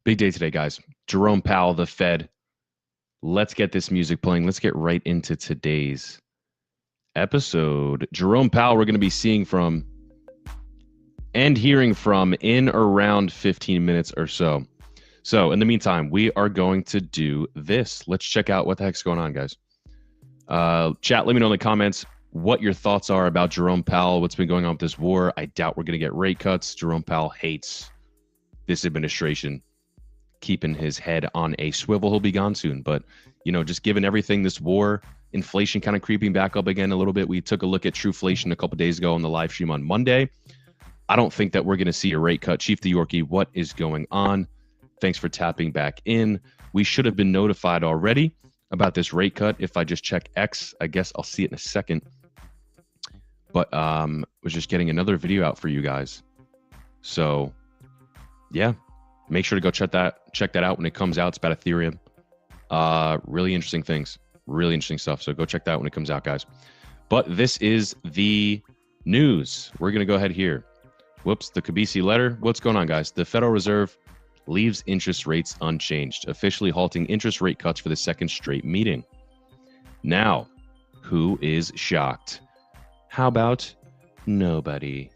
Big day today, guys. Jerome Powell, the Fed. Let's get this music playing. Let's get right into today's episode. Jerome Powell, we're going to be seeing from and hearing from in around 15 minutes or so. So in the meantime, we are going to do this. Let's check out what the heck's going on, guys. Chat, let me know in the comments what your thoughts are about Jerome Powell, what's been going on with this war. I doubt we're going to get rate cuts. Jerome Powell hates this administration keeping his head on a swivel. He'll be gone soon. But, you know, just given everything, this war, inflation kind of creeping back up again a little bit. We took a look at Trueflation a couple days ago on the live stream on Monday. I don't think that we're going to see a rate cut. Chief the Yorkie, what is going on? Thanks for tapping back in. We should have been notified already about this rate cut. If I just check X, I guess I'll see it in a second. But was just getting another video out for you guys. So, yeah. Make sure to go check that out when it comes out. It's about Ethereum. Really interesting things. Really interesting stuff. So go check that out when it comes out, guys. But this is the news. We're going to go ahead here. Whoops, the Kabisi letter. What's going on, guys? The Federal Reserve leaves interest rates unchanged, officially halting interest rate cuts for the second straight meeting. Now, who is shocked? How about nobody?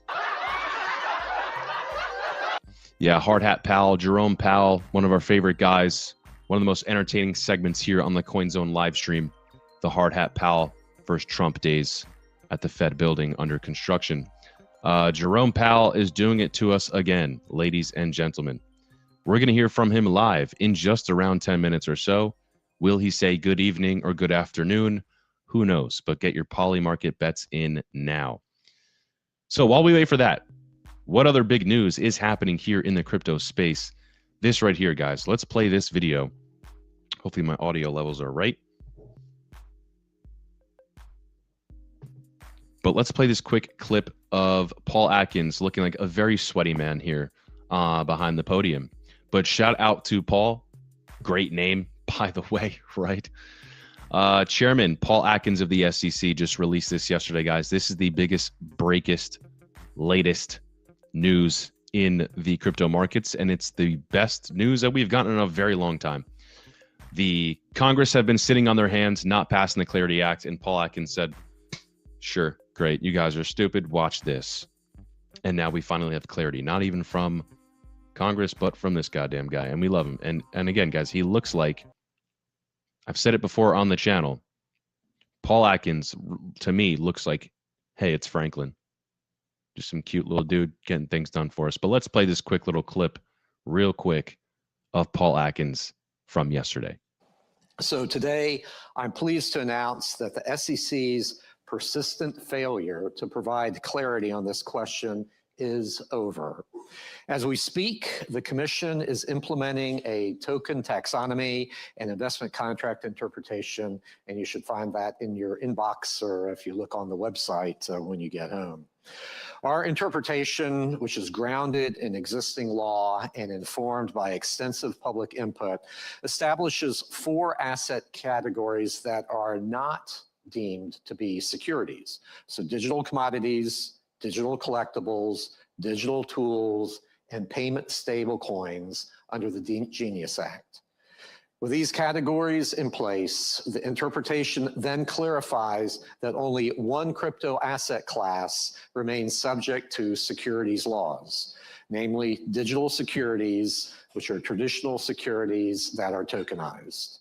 Yeah, Hard Hat Powell, Jerome Powell, one of our favorite guys, one of the most entertaining segments here on the CoinZone live stream, the Hard Hat Powell versus Trump days at the Fed building under construction. Jerome Powell is doing it to us again, ladies and gentlemen. We're going to hear from him live in just around 10 minutes or so. Will he say good evening or good afternoon? Who knows? But get your poly market bets in now. So while we wait for that, what other big news is happening here in the crypto space? This right here, guys. Let's play this video. Hopefully my audio levels are right. But let's play this quick clip of Paul Atkins looking like a very sweaty man here behind the podium. But shout out to Paul. Great name, by the way, right? Chairman Paul Atkins of the SEC just released this yesterday, guys. This is the biggest, latest news in the crypto markets, and it's the best news that we've gotten in a very long time. The Congress have been sitting on their hands, not passing the Clarity Act, and Paul Atkins said, sure, great, you guys are stupid, watch this. And now we finally have clarity, not even from Congress, but from this goddamn guy, and we love him. And again, guys, he looks like, I've said it before on the channel, Paul Atkins, to me, looks like, hey, it's Franklin. Just some cute little dude getting things done for us. But let's play this quick little clip real quick of Paul Atkins from yesterday. So today, I'm pleased to announce that the SEC's persistent failure to provide clarity on this question is over. As we speak, the Commission is implementing a token taxonomy and investment contract interpretation, and you should find that in your inbox or if you look on the website when you get home. Our interpretation, which is grounded in existing law and informed by extensive public input, establishes 4 asset categories that are not deemed to be securities. So digital commodities, digital collectibles, digital tools, and payment stable coins under the Genius Act. With these categories in place, the interpretation then clarifies that only one crypto asset class remains subject to securities laws, namely digital securities, which are traditional securities that are tokenized.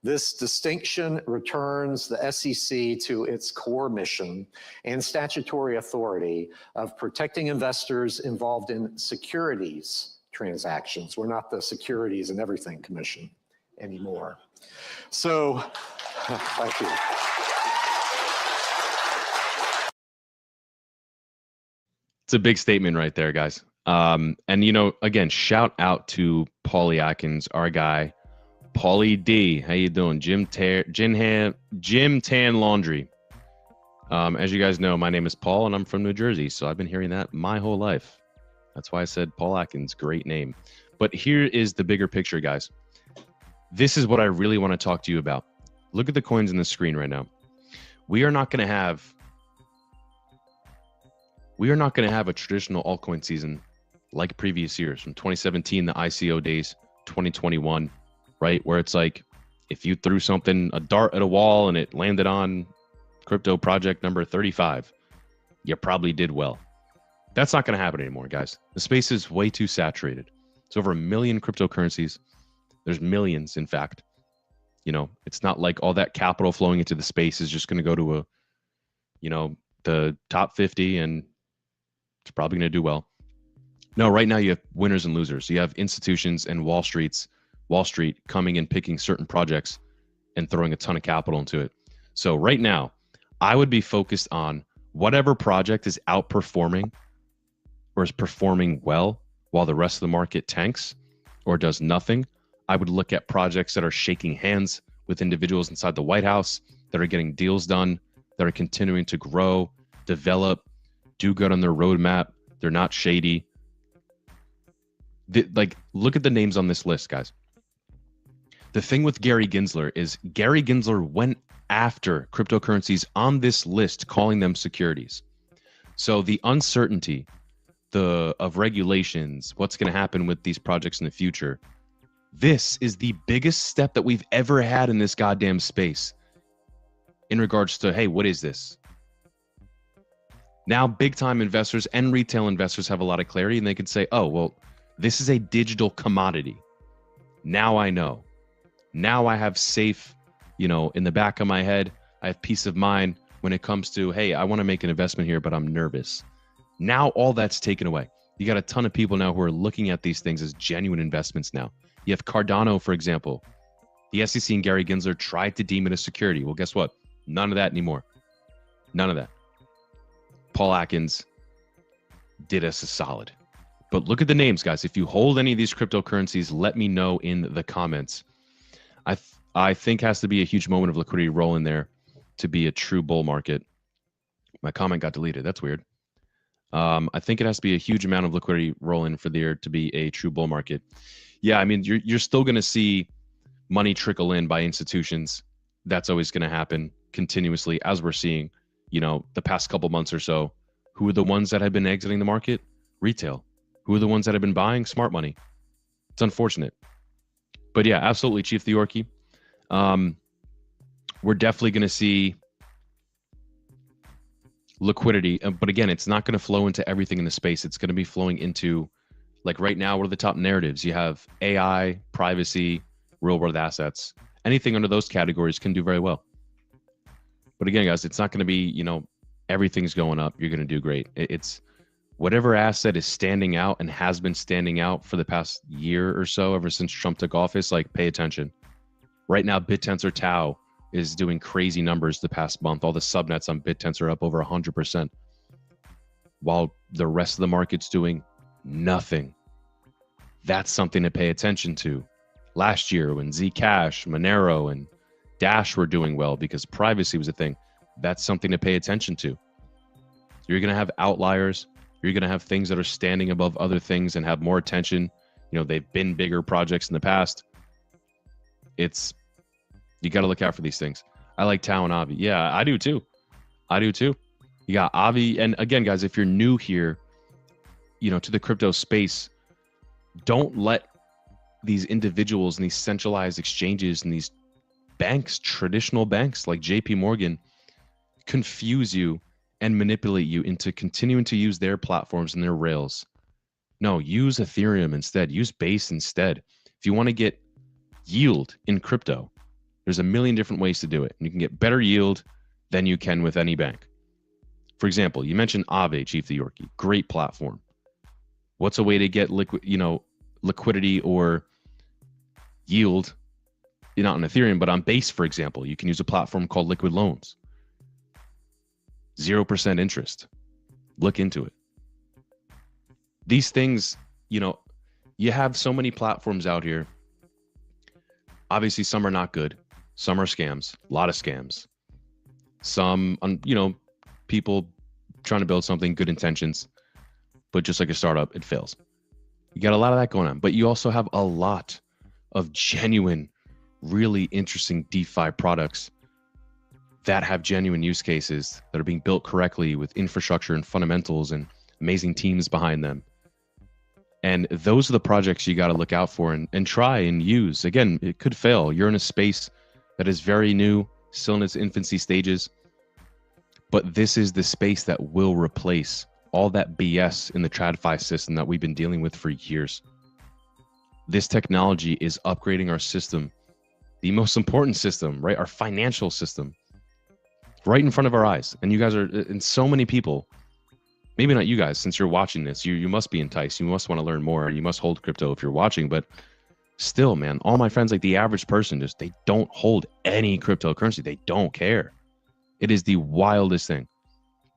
This distinction returns the SEC to its core mission and statutory authority of protecting investors involved in securities transactions. We're not the Securities and Everything Commission anymore. So, thank you. It's a big statement right there, guys. And, you know, again, shout out to Paulie Atkins, our guy. Paulie D, how you doing? Jim Tan Laundry. As you guys know, my name is Paul, and I'm from New Jersey, so I've been hearing that my whole life. That's why I said Paul Atkins, great name. But here is the bigger picture, guys. This is what I really want to talk to you about. Look at the coins in the screen right now. We are not going to have a traditional altcoin season like previous years. From 2017, the ICO days, 2021, right? Where it's like, if you threw a dart at a wall and it landed on crypto project number 35, you probably did well. That's not going to happen anymore, guys. The space is way too saturated. It's over 1 million cryptocurrencies. There's millions, in fact. It's not like all that capital flowing into the space is just going to go to the top 50 and it's probably going to do well. No, right now you have winners and losers. You have institutions and Wall Street coming and picking certain projects and throwing a ton of capital into it. So right now, I would be focused on whatever project is outperforming or is performing well while the rest of the market tanks or does nothing. I would look at projects that are shaking hands with individuals inside the White House, that are getting deals done, that are continuing to grow, develop, do good on their roadmap. They're not shady. Look at the names on this list, guys. The thing with Gary Gensler is Gary Gensler went after cryptocurrencies on this list, calling them securities. So the uncertainty of regulations, what's going to happen with these projects in the future, this is the biggest step that we've ever had in this goddamn space in regards to, hey, what is this? Now, big time investors and retail investors have a lot of clarity and they can say, oh, well, this is a digital commodity. Now I know. Now I have safe, in the back of my head, I have peace of mind when it comes to, hey, I want to make an investment here, but I'm nervous. Now all that's taken away. You got a ton of people now who are looking at these things as genuine investments now. You have Cardano, for example. The SEC and Gary Gensler tried to deem it a security. Well, guess what? None of that anymore. None of that. Paul Atkins did us a solid. But look at the names, guys. If you hold any of these cryptocurrencies, let me know in the comments. I think has to be a huge moment of liquidity roll in there to be a true bull market. My comment got deleted. That's weird. I think it has to be a huge amount of liquidity roll in for there to be a true bull market. Yeah, I mean, you're still going to see money trickle in by institutions. That's always going to happen continuously, as we're seeing, the past couple months or so. Who are the ones that have been exiting the market? Retail. Who are the ones that have been buying? Smart money. It's unfortunate. But yeah, absolutely, Chief Theorky. We're definitely going to see liquidity. But again, it's not going to flow into everything in the space. It's going to be flowing into, like right now, what are the top narratives? You have AI, privacy, real world assets. Anything under those categories can do very well. But again, guys, it's not going to be, everything's going up. You're going to do great. It's whatever asset is standing out and has been standing out for the past year or so, ever since Trump took office, like pay attention. Right now, BitTensor Tau is doing crazy numbers the past month. All the subnets on BitTensor are up over 100%, while the rest of the market's doing nothing. That's something to pay attention to. Last year, when Zcash, Monero, and Dash were doing well because privacy was a thing, that's something to pay attention to. You're going to have outliers. You're going to have things that are standing above other things and have more attention. They've been bigger projects in the past. You got to look out for these things. I like Tau and Avi. Yeah, I do too. You got Avi. And again, guys, if you're new here, to the crypto space, don't let these individuals and these centralized exchanges and these banks, traditional banks like JP Morgan, confuse you and manipulate you into continuing to use their platforms and their rails. No, use Ethereum instead. Use Base instead. If you want to get yield in crypto, there's a million different ways to do it. And you can get better yield than you can with any bank. For example, you mentioned Aave, Chief Theorky. Great platform. What's a way to get liquidity or yield? Not on Ethereum, but on Base, for example, you can use a platform called Liquid Loans. 0% interest. Look into it. These things, you have so many platforms out here. Obviously, some are not good. Some are scams. A lot of scams. Some, people trying to build something, good intentions, but just like a startup, it fails. You got a lot of that going on, but you also have a lot of genuine, really interesting DeFi products that have genuine use cases that are being built correctly with infrastructure and fundamentals and amazing teams behind them. And those are the projects you got to look out for and try and use. Again, it could fail. You're in a space that is very new, still in its infancy stages. But this is the space that will replace all that BS in the TradFi system that we've been dealing with for years. This technology is upgrading our system, the most important system, right? Our financial system, right in front of our eyes. And you guys are, and so many people, maybe not you guys, since you're watching this, you must be enticed. You must want to learn more. You must hold crypto if you're watching. But still, man, all my friends, like the average person, just they don't hold any cryptocurrency. They don't care. It is the wildest thing.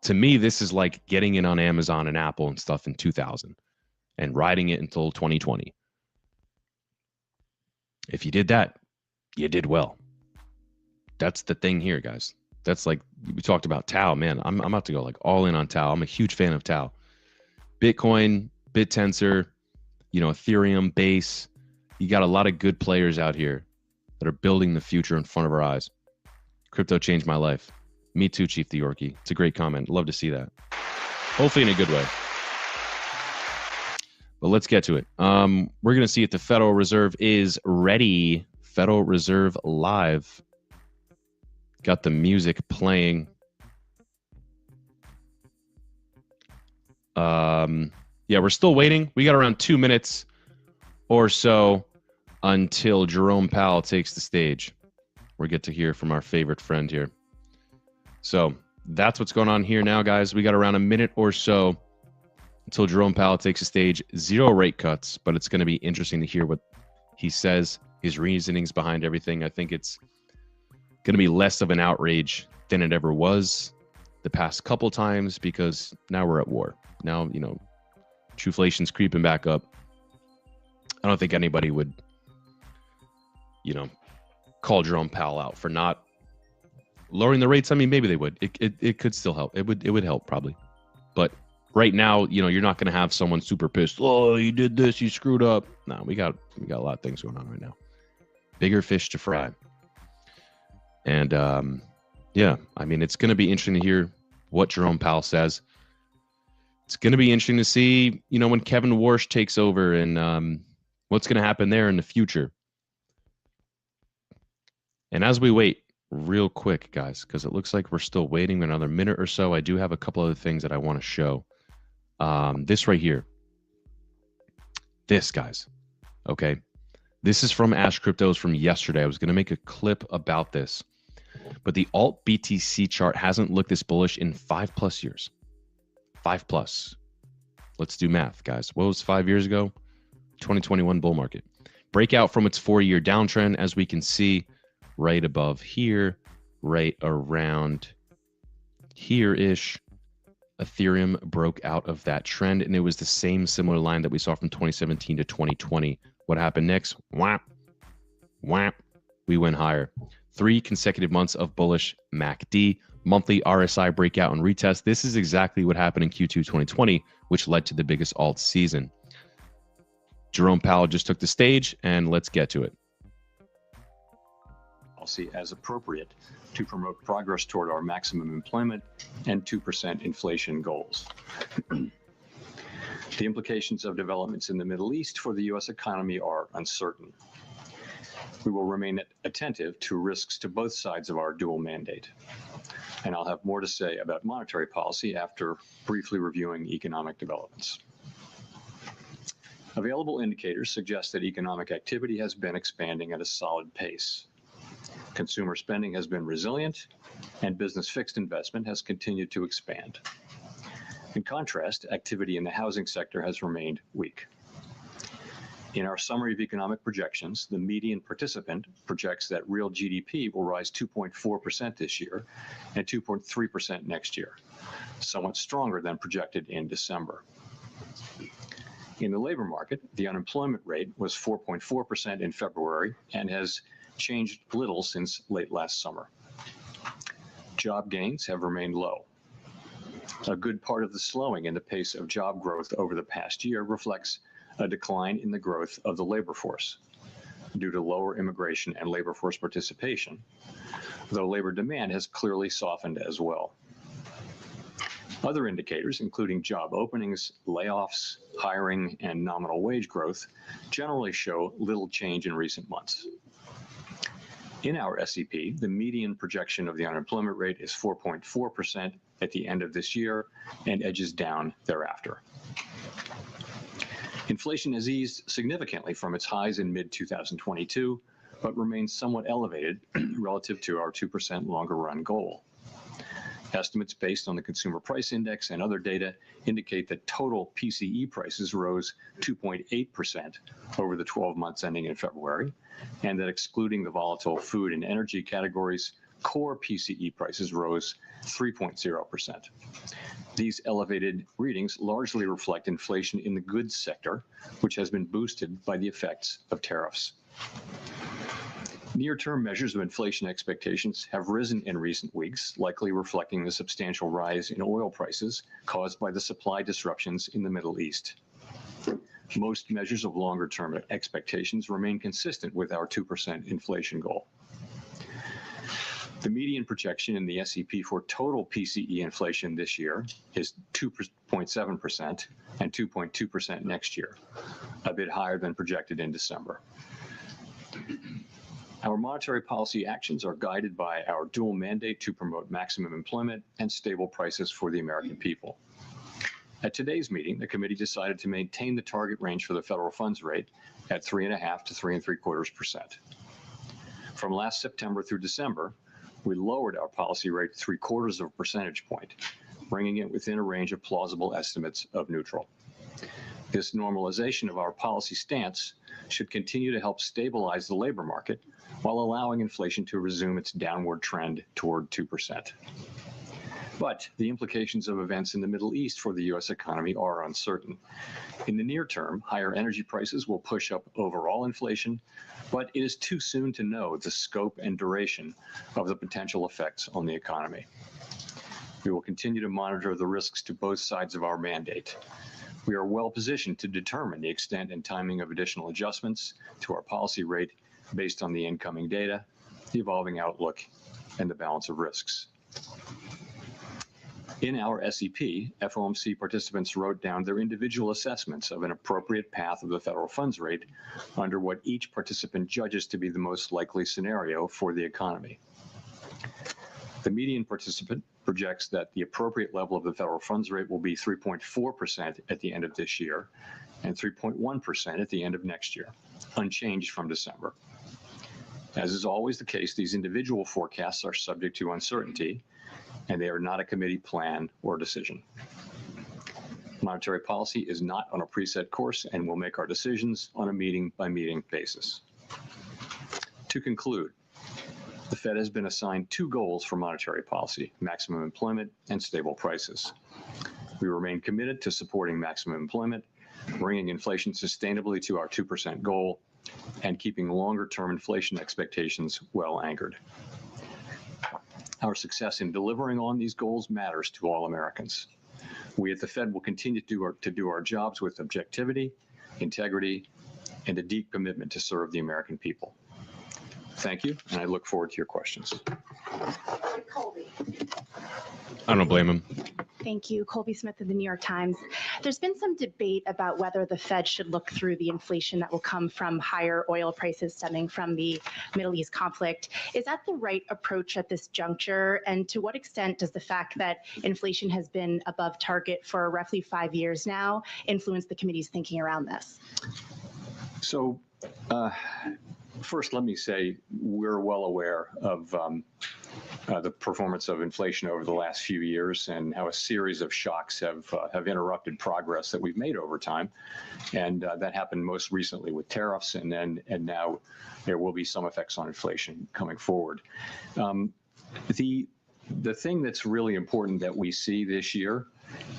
To me, this is like getting in on Amazon and Apple and stuff in 2000 and riding it until 2020. If you did that, you did well. That's the thing here, guys. That's like, we talked about Tau, man. I'm about to go like all in on Tau. I'm a huge fan of Tau. Bitcoin, BitTensor, Ethereum, Base. You got a lot of good players out here that are building the future in front of our eyes. Crypto changed my life. Me too, Chief the Yorkie. It's a great comment. Love to see that. Hopefully in a good way. But let's get to it. We're going to see if the Federal Reserve is ready. Federal Reserve Live. Got the music playing. Yeah, we're still waiting. We got around 2 minutes or so until Jerome Powell takes the stage. We'll get to hear from our favorite friend here. So that's what's going on here now, guys. We got around a minute or so until Jerome Powell takes the stage. 0 rate cuts, but it's going to be interesting to hear what he says, his reasonings behind everything. I think it's going to be less of an outrage than it ever was the past couple times, because now we're at war. Now, trueflation's creeping back up. I don't think anybody would, call Jerome Powell out for not lowering the rates. I mean, maybe they would. It could still help. It would help probably. But right now, you're not going to have someone super pissed. Oh, you did this, you screwed up. No, we got a lot of things going on right now. Bigger fish to fry. And yeah, I mean, it's going to be interesting to hear what Jerome Powell says. It's going to be interesting to see, when Kevin Warsh takes over and what's going to happen there in the future. And as we wait, real quick, guys, because it looks like we're still waiting another minute or so, I do have a couple other things that I want to show. This right here. This, guys. Okay. This is from Ash Cryptos from yesterday. I was going to make a clip about this. But the alt BTC chart hasn't looked this bullish in 5+ years. 5+. Let's do math, guys. What was 5 years ago? 2021 bull market. Breakout from its 4-year downtrend, as we can see right above here, right around here-ish. Ethereum broke out of that trend, and it was the same similar line that we saw from 2017 to 2020. What happened next? Whap, whap. We went higher. 3 consecutive months of bullish MACD, monthly RSI breakout and retest. This is exactly what happened in Q2 2020, which led to the biggest alt season. Jerome Powell just took the stage, and let's get to it. Policy as appropriate to promote progress toward our maximum employment and 2% inflation goals. The implications of developments in the Middle East for the U.S. economy are uncertain. We will remain attentive to risks to both sides of our dual mandate. And I'll have more to say about monetary policy after briefly reviewing economic developments. Available indicators suggest that economic activity has been expanding at a solid pace. Consumer spending has been resilient, and business fixed investment has continued to expand. In contrast, activity in the housing sector has remained weak. In our summary of economic projections, the median participant projects that real GDP will rise 2.4% this year and 2.3% next year, somewhat stronger than projected in December. In the labor market, the unemployment rate was 4.4% in February and has changed little since late last summer. Job gains have remained low. A good part of the slowing in the pace of job growth over the past year reflects a decline in the growth of the labor force due to lower immigration and labor force participation, though labor demand has clearly softened as well. Other indicators, including job openings, layoffs, hiring, and nominal wage growth, generally show little change in recent months. In our SEP, the median projection of the unemployment rate is 4.4% at the end of this year and edges down thereafter. Inflation has eased significantly from its highs in mid-2022, but remains somewhat elevated relative to our 2% longer-run goal. Estimates based on the Consumer Price Index and other data indicate that total PCE prices rose 2.8% over the 12 months ending in February, and that excluding the volatile food and energy categories, core PCE prices rose 3.0%. These elevated readings largely reflect inflation in the goods sector, which has been boosted by the effects of tariffs. Near-term measures of inflation expectations have risen in recent weeks, likely reflecting the substantial rise in oil prices caused by the supply disruptions in the Middle East. Most measures of longer-term expectations remain consistent with our 2% inflation goal. The median projection in the SEP for total PCE inflation this year is 2.7% and 2.2% next year, a bit higher than projected in December. Our monetary policy actions are guided by our dual mandate to promote maximum employment and stable prices for the American people. At today's meeting, the committee decided to maintain the target range for the federal funds rate at 3.5 to 3.75%. From last September through December, we lowered our policy rate 0.75 percentage point, bringing it within a range of plausible estimates of neutral. This normalization of our policy stance should continue to help stabilize the labor market while allowing inflation to resume its downward trend toward 2%. But the implications of events in the Middle East for the U.S. economy are uncertain. In the near term, higher energy prices will push up overall inflation, but it is too soon to know the scope and duration of the potential effects on the economy. We will continue to monitor the risks to both sides of our mandate. We are well positioned to determine the extent and timing of additional adjustments to our policy rate based on the incoming data, the evolving outlook, and the balance of risks. In our SEP, FOMC participants wrote down their individual assessments of an appropriate path of the federal funds rate under what each participant judges to be the most likely scenario for the economy. The median participant projects that the appropriate level of the federal funds rate will be 3.4% at the end of this year and 3.1% at the end of next year, unchanged from December. As is always the case, these individual forecasts are subject to uncertainty, and they are not a committee plan or decision. Monetary policy is not on a preset course, and we'll make our decisions on a meeting-by-meeting basis. To conclude, the Fed has been assigned two goals for monetary policy: maximum employment and stable prices. We remain committed to supporting maximum employment, bringing inflation sustainably to our 2% goal, and keeping longer-term inflation expectations well anchored. Our success in delivering on these goals matters to all Americans. We at the Fed will continue to do our jobs with objectivity, integrity, and a deep commitment to serve the American people. Thank you, and I look forward to your questions. Colby. I don't blame him. Thank you. Colby Smith of the New York Times. There's been some debate about whether the Fed should look through the inflation that will come from higher oil prices stemming from the Middle East conflict. Is that the right approach at this juncture? And to what extent does the fact that inflation has been above target for roughly 5 years now influence the committee's thinking around this? So, first, let me say we're well aware of the performance of inflation over the last few years and how a series of shocks have interrupted progress that we've made over time. And that happened most recently with tariffs, and now there will be some effects on inflation coming forward. The thing that's really important that we see this year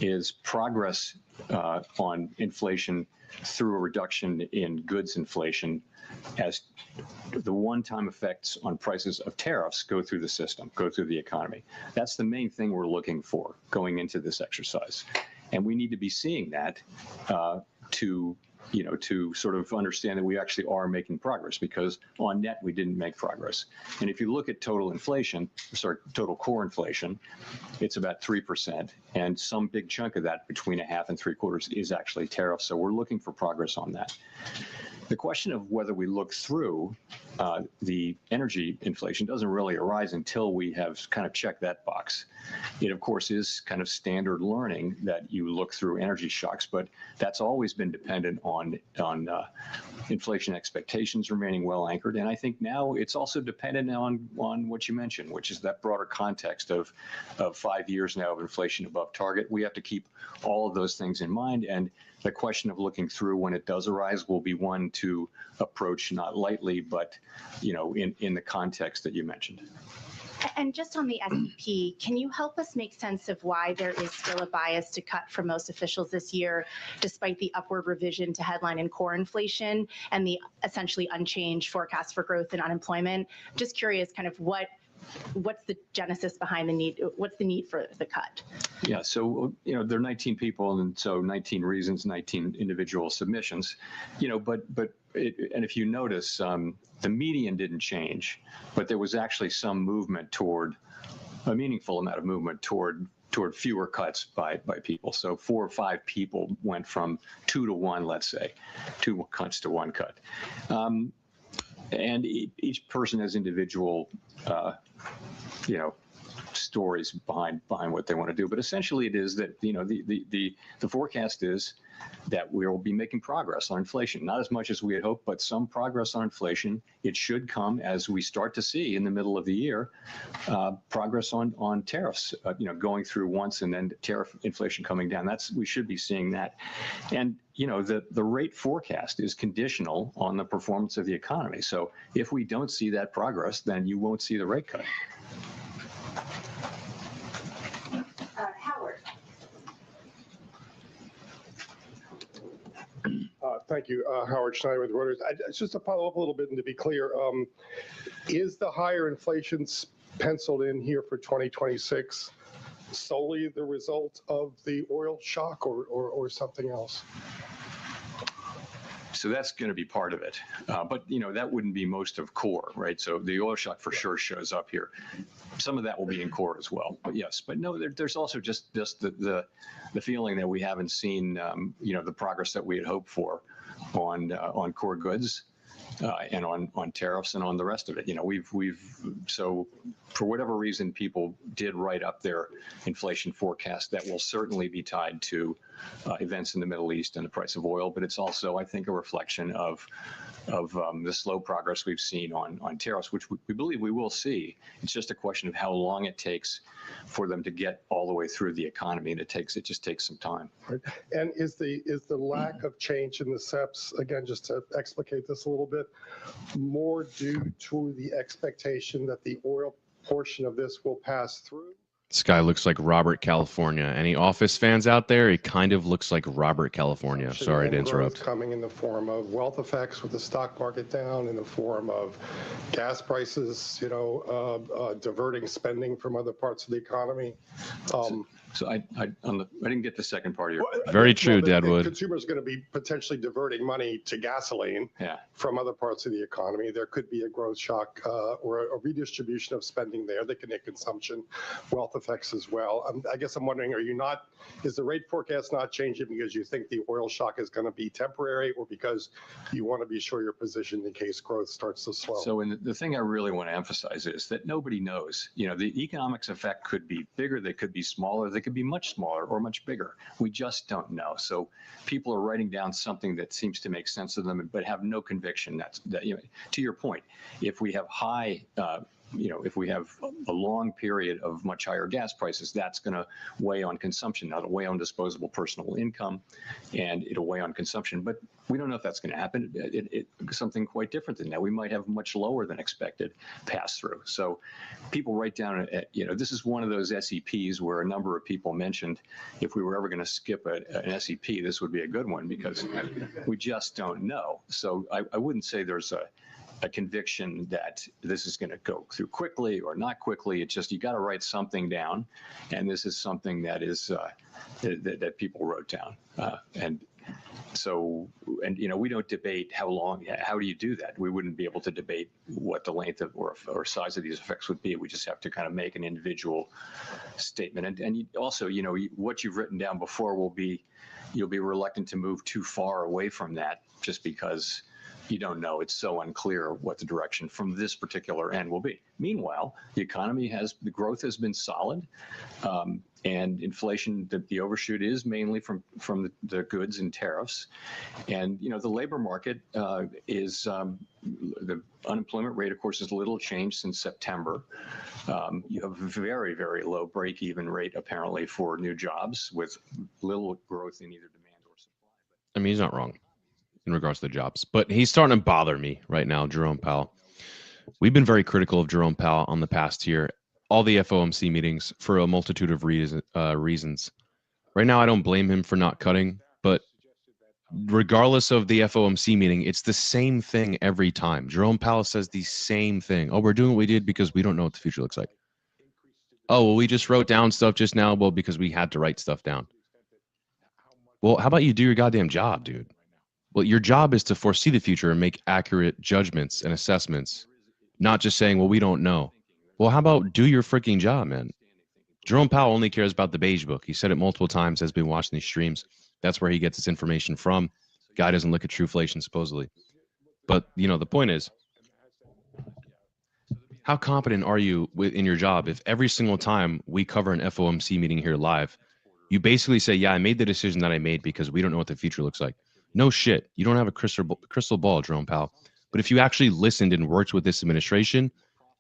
is progress on inflation through a reduction in goods inflation as the one-time effects on prices of tariffs go through the system, go through the economy. That's the main thing we're looking for going into this exercise. And we need to be seeing that to to sort of understand that we actually are making progress, because on net, we didn't make progress. And if you look at total core inflation, it's about 3%. And some big chunk of that, between 1/2 and 3/4, is actually tariffs. So we're looking for progress on that. The question of whether we look through the energy inflation doesn't really arise until we have kind of checked that box. It, of course, is kind of standard learning that you look through energy shocks, but that's always been dependent on inflation expectations remaining well anchored. And I think now it's also dependent on what you mentioned, which is that broader context of 5 years now of inflation above target. We have to keep all of those things in mind. And the question of looking through when it does arise will be one to approach not lightly, but in the context that you mentioned. And just on the S&P, can you help us make sense of why there is still a bias to cut for most officials this year, despite the upward revision to headline and core inflation and the essentially unchanged forecast for growth and unemployment? Just curious, kind of what's the genesis behind the need? What's the need for the cut? Yeah, so there are 19 people, and so 19 reasons, 19 individual submissions, and if you notice, the median didn't change, but there was actually some movement toward a meaningful amount of movement toward fewer cuts by people. So 4 or 5 people went from 2 to 1, let's say, 2 cuts to 1 cut. And each person has individual, stories behind what they want to do. But essentially, it is that the forecast is that we will be making progress on inflation. Not as much as we had hoped, but some progress on inflation. It should come as we start to see in the middle of the year progress on tariffs. Going through once and then tariff inflation coming down. We should be seeing that. And the rate forecast is conditional on the performance of the economy. So if we don't see that progress, then you won't see the rate cut. Howard. Thank you. Howard Schneider with Reuters. Just to follow up a little bit and to be clear, is the higher inflation penciled in here for 2026 solely the result of the oil shock or something else? So that's going to be part of it. But, that wouldn't be most of core, right? So the oil shock for sure shows up here. Some of that will be in core as well. But yes, but no, there's also just the feeling that we haven't seen, the progress that we had hoped for on core goods and on tariffs and on the rest of it. So for whatever reason, people did write up their inflation forecast. That will certainly be tied to events in the Middle East and the price of oil, but it's also, I think, a reflection of the slow progress we've seen on tariffs, which we believe we will see. It's just a question of how long it takes for them to get all the way through the economy, and it just takes some time. Right. And is the lack of change in the SEPs, again, just to explicate this a little bit, more due to the expectation that the oil portion of this will pass through? This guy looks like Robert California. Any Office fans out there? He kind of looks like Robert California. Sorry to interrupt. Coming in the form of wealth effects with the stock market down, in the form of gas prices, diverting spending from other parts of the economy. So I didn't get the second part of your question. Very true, Deadwood. Consumers going to be potentially diverting money to gasoline from other parts of the economy. There could be a growth shock or a redistribution of spending there that can hit consumption, wealth effects as well. I guess I'm wondering, is the rate forecast not changing because you think the oil shock is going to be temporary, or because you want to be sure you're positioned in case growth starts to slow? So the thing I really want to emphasize is that nobody knows. The economics effect could be bigger, they could be smaller, they could be much smaller or much bigger. We just don't know. So people are writing down something that seems to make sense to them, but have no conviction that to your point, if we have if we have a long period of much higher gas prices, that's going to weigh on consumption. That'll weigh on disposable personal income, and it'll weigh on consumption. But we don't know if that's going to happen. Something quite different than that. We might have much lower than expected pass through. So people write down, this is one of those SEPs where a number of people mentioned if we were ever going to skip an SEP, this would be a good one, because we just don't know. So I wouldn't say there's a conviction that this is going to go through quickly or not quickly. It's just, you got to write something down, and this is something that is that people wrote down. And So, and we don't debate how long. How do you do that? We wouldn't be able to debate what the length of or size of these effects would be. We just have to kind of make an individual statement. And also, what you've written down before you'll be reluctant to move too far away from that, just because you don't know. It's so unclear what the direction from this particular end will be. Meanwhile, the growth has been solid, and inflation, the overshoot is mainly from the goods and tariffs. And, the labor market is, the unemployment rate, of course, is little changed since September. You have a very, very low break-even rate, apparently, for new jobs, with little growth in either demand or supply. I mean, he's not wrong in regards to the jobs, but he's starting to bother me right now, Jerome Powell. We've been very critical of Jerome Powell on the past year, all the FOMC meetings, for a multitude of reasons. Right now, I don't blame him for not cutting, but regardless of the FOMC meeting, it's the same thing every time. Jerome Powell says the same thing. Oh, we're doing what we did because we don't know what the future looks like. Oh, well, we just wrote down stuff just now. Well, because we had to write stuff down. Well, how about you do your goddamn job, dude? Well, your job is to foresee the future and make accurate judgments and assessments, not just saying, well, we don't know. Well, how about do your freaking job, man? Jerome Powell only cares about the beige book. He said it multiple times, has been watching these streams. That's where he gets his information from. Guy doesn't look at Trueflation, supposedly. But, the point is, how competent are you in your job if every single time we cover an FOMC meeting here live, you basically say, yeah, I made the decision that I made because we don't know what the future looks like. No shit. You don't have a crystal ball, Jerome Powell. But if you actually listened and worked with this administration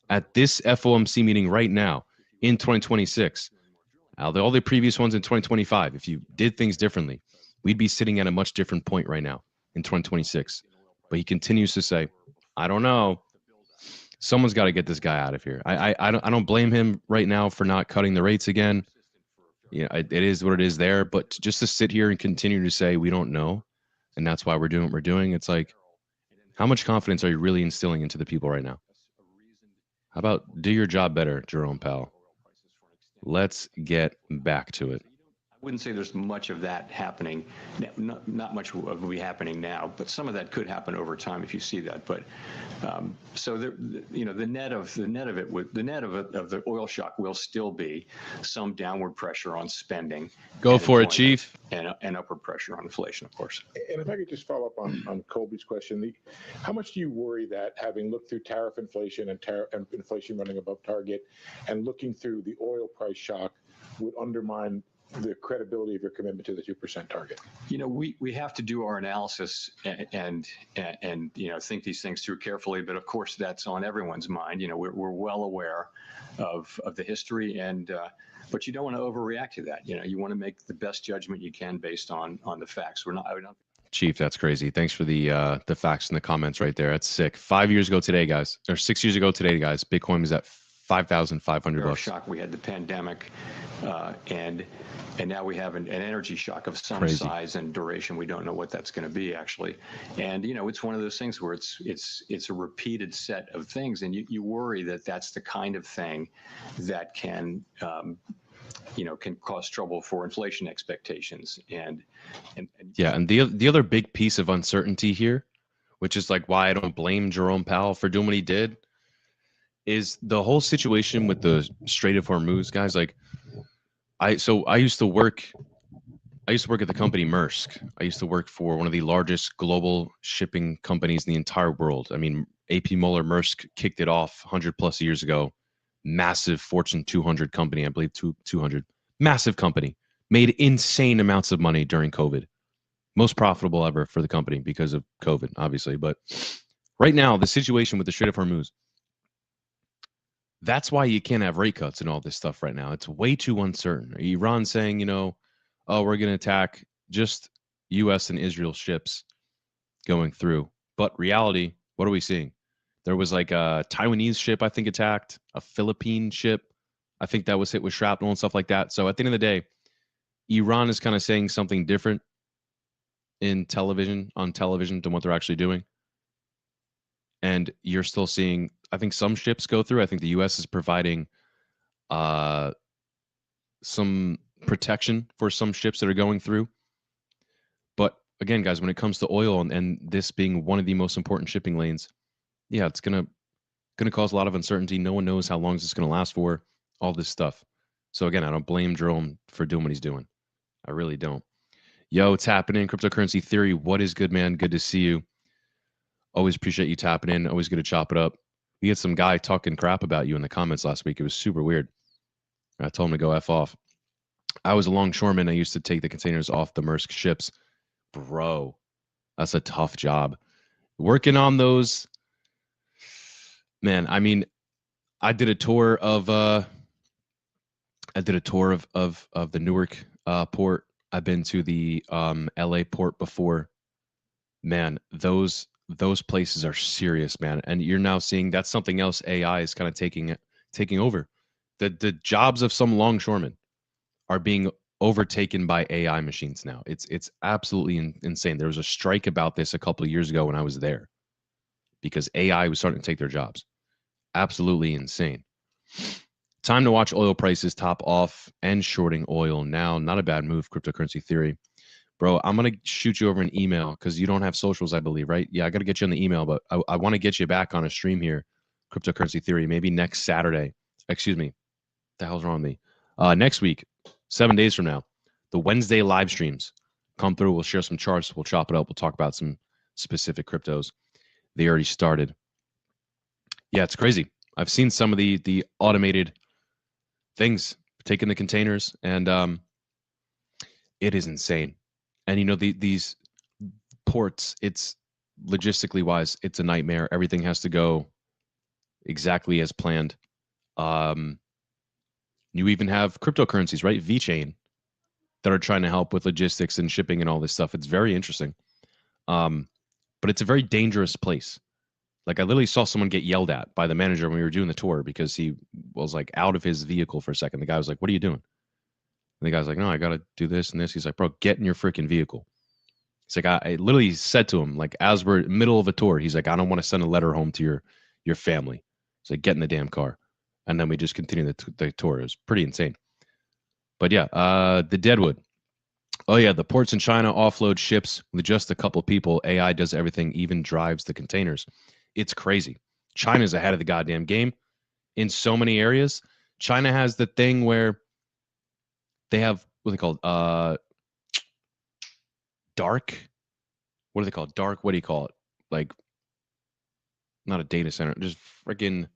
at this FOMC meeting right now in 2026, all the previous ones in 2025, if you did things differently, we'd be sitting at a much different point right now in 2026. But he continues to say, I don't know. Someone's got to get this guy out of here. I don't blame him right now for not cutting the rates again. It is what it is there. But just to sit here and continue to say we don't know, and that's why we're doing what we're doing, it's like, how much confidence are you really instilling into the people right now? How about do your job better, Jerome Powell? Let's get back to it. I wouldn't say there's much of that happening. Not much will be happening now, but some of that could happen over time if you see that. But so the net of the oil shock will still be some downward pressure on spending. Go for it, Chief. And upward pressure on inflation, of course. And if I could just follow up on Colby's question, how much do you worry that, having looked through tariff inflation and inflation running above target, and looking through the oil price shock, would undermine the credibility of your commitment to the 2% target? We have to do our analysis and think these things through carefully. But of course, that's on everyone's mind. We're well aware of the history, but you don't want to overreact to that. You want to make the best judgment you can based on the facts. Chief, that's crazy. Thanks for the facts in the comments right there. That's sick. 5 years ago today, guys, or 6 years ago today, guys, Bitcoin was at $5,500. Shock. We had the pandemic, and now we have an energy shock of some size and duration. We don't know what that's going to be, actually. And it's one of those things where it's a repeated set of things, and you worry that that's the kind of thing that can cause trouble for inflation expectations. And the other big piece of uncertainty here, which is like why I don't blame Jerome Powell for doing what he did, is the whole situation with the Strait of Hormuz, guys. Like, I used to work at the company Maersk. I used to work for one of the largest global shipping companies in the entire world. I mean, AP Moller Maersk kicked it off 100 plus years ago. Massive Fortune 200 company, I believe 200. Massive company. Made insane amounts of money during COVID. Most profitable ever for the company because of COVID, obviously. But right now, the situation with the Strait of Hormuz, that's why you can't have rate cuts and all this stuff right now. It's way too uncertain. Iran saying, oh, we're going to attack just U.S. and Israel ships going through. But reality, what are we seeing? There was like a Taiwanese ship, I think, attacked, a Philippine ship. I think that was hit with shrapnel and stuff like that. So at the end of the day, Iran is kind of saying something different on television than what they're actually doing. And you're still seeing, I think, some ships go through. I think the U.S. is providing some protection for some ships that are going through. But again, guys, when it comes to oil and this being one of the most important shipping lanes, yeah, it's gonna cause a lot of uncertainty. No one knows how long it's going to last for, all this stuff. So again, I don't blame Jerome for doing what he's doing. I really don't. Yo, it's happening. Cryptocurrency Theory, what is good, man? Good to see you. Always appreciate you tapping in. Always good to chop it up. We had some guy talking crap about you in the comments last week. It was super weird. I told him to go F off. I was a longshoreman. I used to take the containers off the Maersk ships. Bro, that's a tough job. Working on those, man, I mean, I did a tour of the Newark port. I've been to the LA port before. Man, those places are serious, man. And you're now seeing that's something else AI is kind of taking over. The jobs of some longshoremen are being overtaken by AI machines now. It's absolutely insane. There was a strike about this a couple of years ago when I was there because AI was starting to take their jobs. Absolutely insane. Time to watch oil prices top off and shorting oil now. Not a bad move, Cryptocurrency Theory. Bro, I'm going to shoot you over an email because you don't have socials, I believe, right? Yeah, I got to get you on the email, but I want to get you back on a stream here, Cryptocurrency Theory, maybe next Saturday. Excuse me. What the hell's wrong with me? Next week, 7 days from now, the Wednesday live streams come through. We'll share some charts. We'll chop it up. We'll talk about some specific cryptos. They already started. Yeah, it's crazy. I've seen some of the automated things taking the containers, and it is insane. And you know, these ports, it's logistically wise, it's a nightmare. Everything has to go exactly as planned. You even have cryptocurrencies, right? VeChain, that are trying to help with logistics and shipping and all this stuff. It's very interesting. But it's a very dangerous place. Like I literally saw someone get yelled at by the manager when we were doing the tour because he was like out of his vehicle for a second. The guy was like, "What are you doing?" And the guy's like, "No, I got to do this and this." He's like, "Bro, get in your freaking vehicle." It's like, I literally said to him, like, as we're middle of a tour, he's like, "I don't want to send a letter home to your family." It's like, "Get in the damn car." And then we just continued the tour. It was pretty insane. But yeah, the Deadwood. Oh yeah, the ports in China offload ships with just a couple people. AI does everything, even drives the containers. It's crazy. China's ahead of the goddamn game in so many areas. China has the thing where they have what are they called? Dark. What are they called? Dark. What do you call it? Like, not a data center, just freaking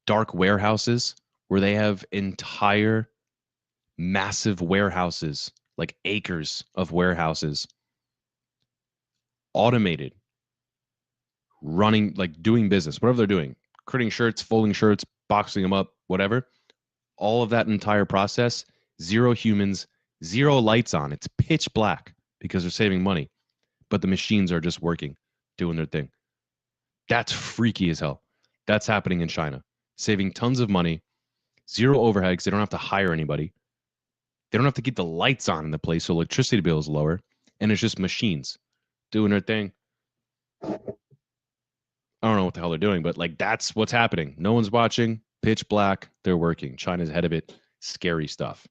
dark warehouses where they have entire massive warehouses, like acres of warehouses, automated, running, like doing business, whatever they're doing, creating shirts, folding shirts, boxing them up, whatever. All of that entire process, zero humans, zero lights on. It's pitch black because they're saving money, but the machines are just working, doing their thing. That's freaky as hell. That's happening in China, saving tons of money, zero overhead because they don't have to hire anybody. They don't have to keep the lights on in the place, so electricity bill is lower, and it's just machines doing their thing. I don't know what the hell they're doing, but like that's what's happening. No one's watching. Pitch black. They're working. China's ahead of it. Scary stuff.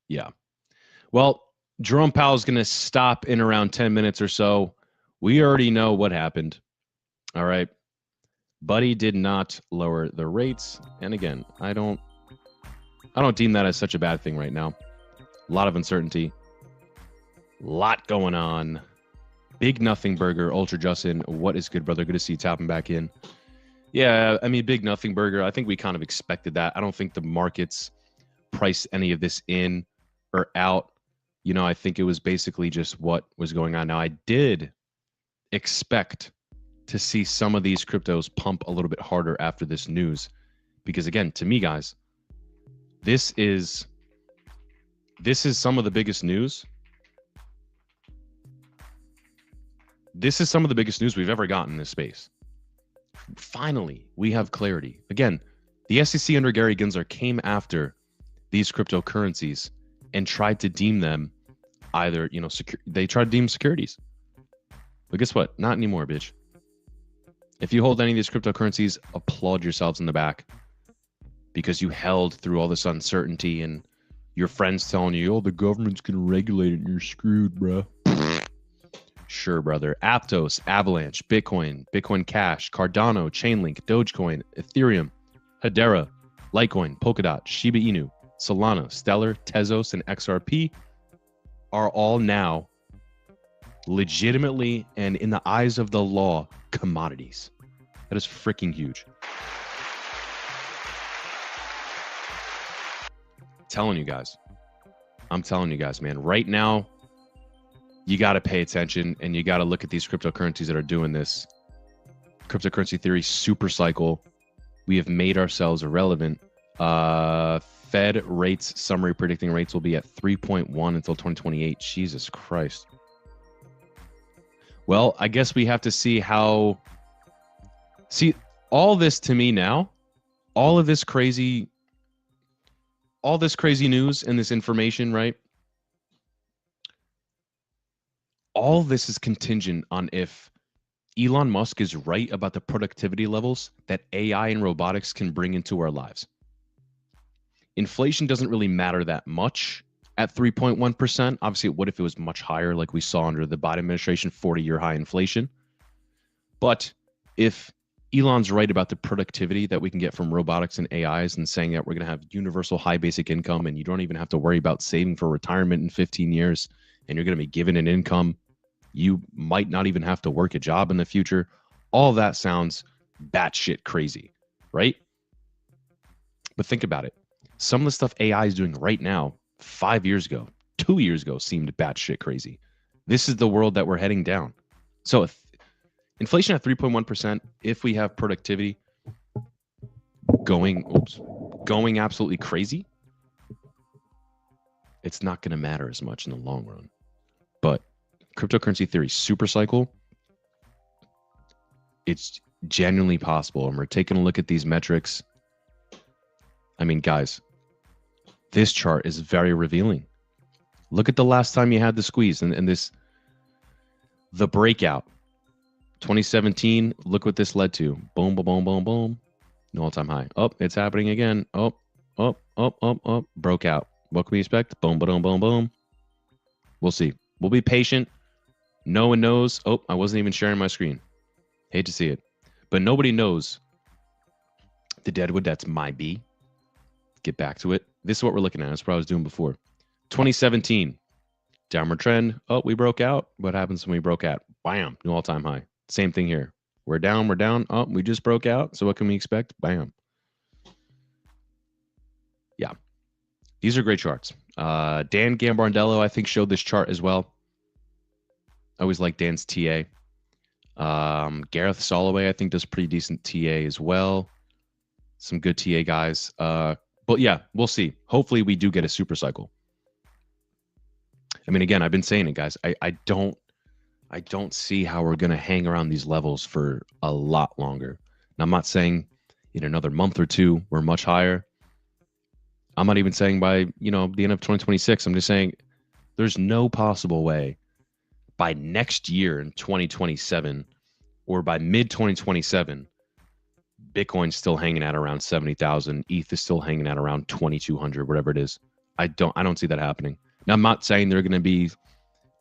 Yeah. Well, Jerome Powell's going to stop in around 10 minutes or so. We already know what happened. All right. Buddy did not lower the rates. And again, I don't deem that as such a bad thing right now. A lot of uncertainty. A lot going on. Big Nothing Burger, Ultra Justin, what is good, brother? Good to see you tapping back in. Yeah, I mean, Big Nothing Burger, I think we kind of expected that. I don't think the markets priced any of this in or out. You know, I think it was basically just what was going on. Now, I did expect to see some of these cryptos pump a little bit harder after this news. Because again, to me, guys, this is some of the biggest news. This is some of the biggest news we've ever gotten in this space. Finally, we have clarity. Again, the SEC under Gary Gensler came after these cryptocurrencies and tried to deem them either, you know, they tried to deem securities. But guess what? Not anymore, bitch. If you hold any of these cryptocurrencies, applaud yourselves in the back because you held through all this uncertainty and your friends telling you, oh, the government's going to regulate it and you're screwed, bro. Sure, brother. Aptos, Avalanche, Bitcoin, Bitcoin Cash, Cardano, Chainlink, Dogecoin, Ethereum, Hedera, Litecoin, Polkadot, Shiba Inu, Solana, Stellar, Tezos, and XRP are all now legitimately and in the eyes of the law commodities. That is freaking huge. I'm telling you guys, man, right now, you got to pay attention and you got to look at these cryptocurrencies that are doing this. Cryptocurrency theory super cycle. We have made ourselves irrelevant. Fed rates summary predicting rates will be at 3.1 until 2028. Jesus Christ. Well, I guess we have to see how. See, all this to me now, all this crazy news and this information, right? All this is contingent on if Elon Musk is right about the productivity levels that AI and robotics can bring into our lives. Inflation doesn't really matter that much at 3.1%. Obviously, what if it was much higher, like we saw under the Biden administration, 40-year high inflation? But if Elon's right about the productivity that we can get from robotics and AIs and saying that we're going to have universal high basic income and you don't even have to worry about saving for retirement in 15 years and you're going to be given an income, you might not even have to work a job in the future. All that sounds batshit crazy, right? But think about it. Some of the stuff AI is doing right now, 5 years ago, 2 years ago, seemed batshit crazy. This is the world that we're heading down. So if inflation at 3.1%, if we have productivity going absolutely crazy, it's not going to matter as much in the long run. But cryptocurrency theory super cycle, it's genuinely possible. And we're taking a look at these metrics. I mean, guys, this chart is very revealing. Look at the last time you had the squeeze and the breakout. 2017, look what this led to. Boom, boom, boom, boom, boom. No all-time high. Oh, it's happening again. Oh, broke out. What can we expect? Boom, boom, boom, boom. We'll see. We'll be patient. No one knows. Oh, I wasn't even sharing my screen. Hate to see it. But nobody knows the deadwood that's my B. Get back to it. This is what we're looking at. That's what I was doing before. 2017, downward trend. Oh, we broke out. What happens when we broke out? Bam, new all-time high. Same thing here. We're down. Oh, we just broke out. So what can we expect? Bam. Yeah. These are great charts. Dan Gambardello, I think, showed this chart as well. I always like Dan's TA. Gareth Soloway, I think, does pretty decent TA as well. Some good TA guys. But yeah, we'll see. Hopefully we do get a super cycle. I mean, again, I've been saying it, guys. I don't see how we're going to hang around these levels for a lot longer. Now, I'm not saying in another month or two we're much higher. I'm not even saying by, the end of 2026. I'm just saying there's no possible way by next year in 2027 or by mid-2027, Bitcoin's still hanging at around 70,000. ETH is still hanging at around 2,200, whatever it is. I don't see that happening. Now, I'm not saying they're going to be,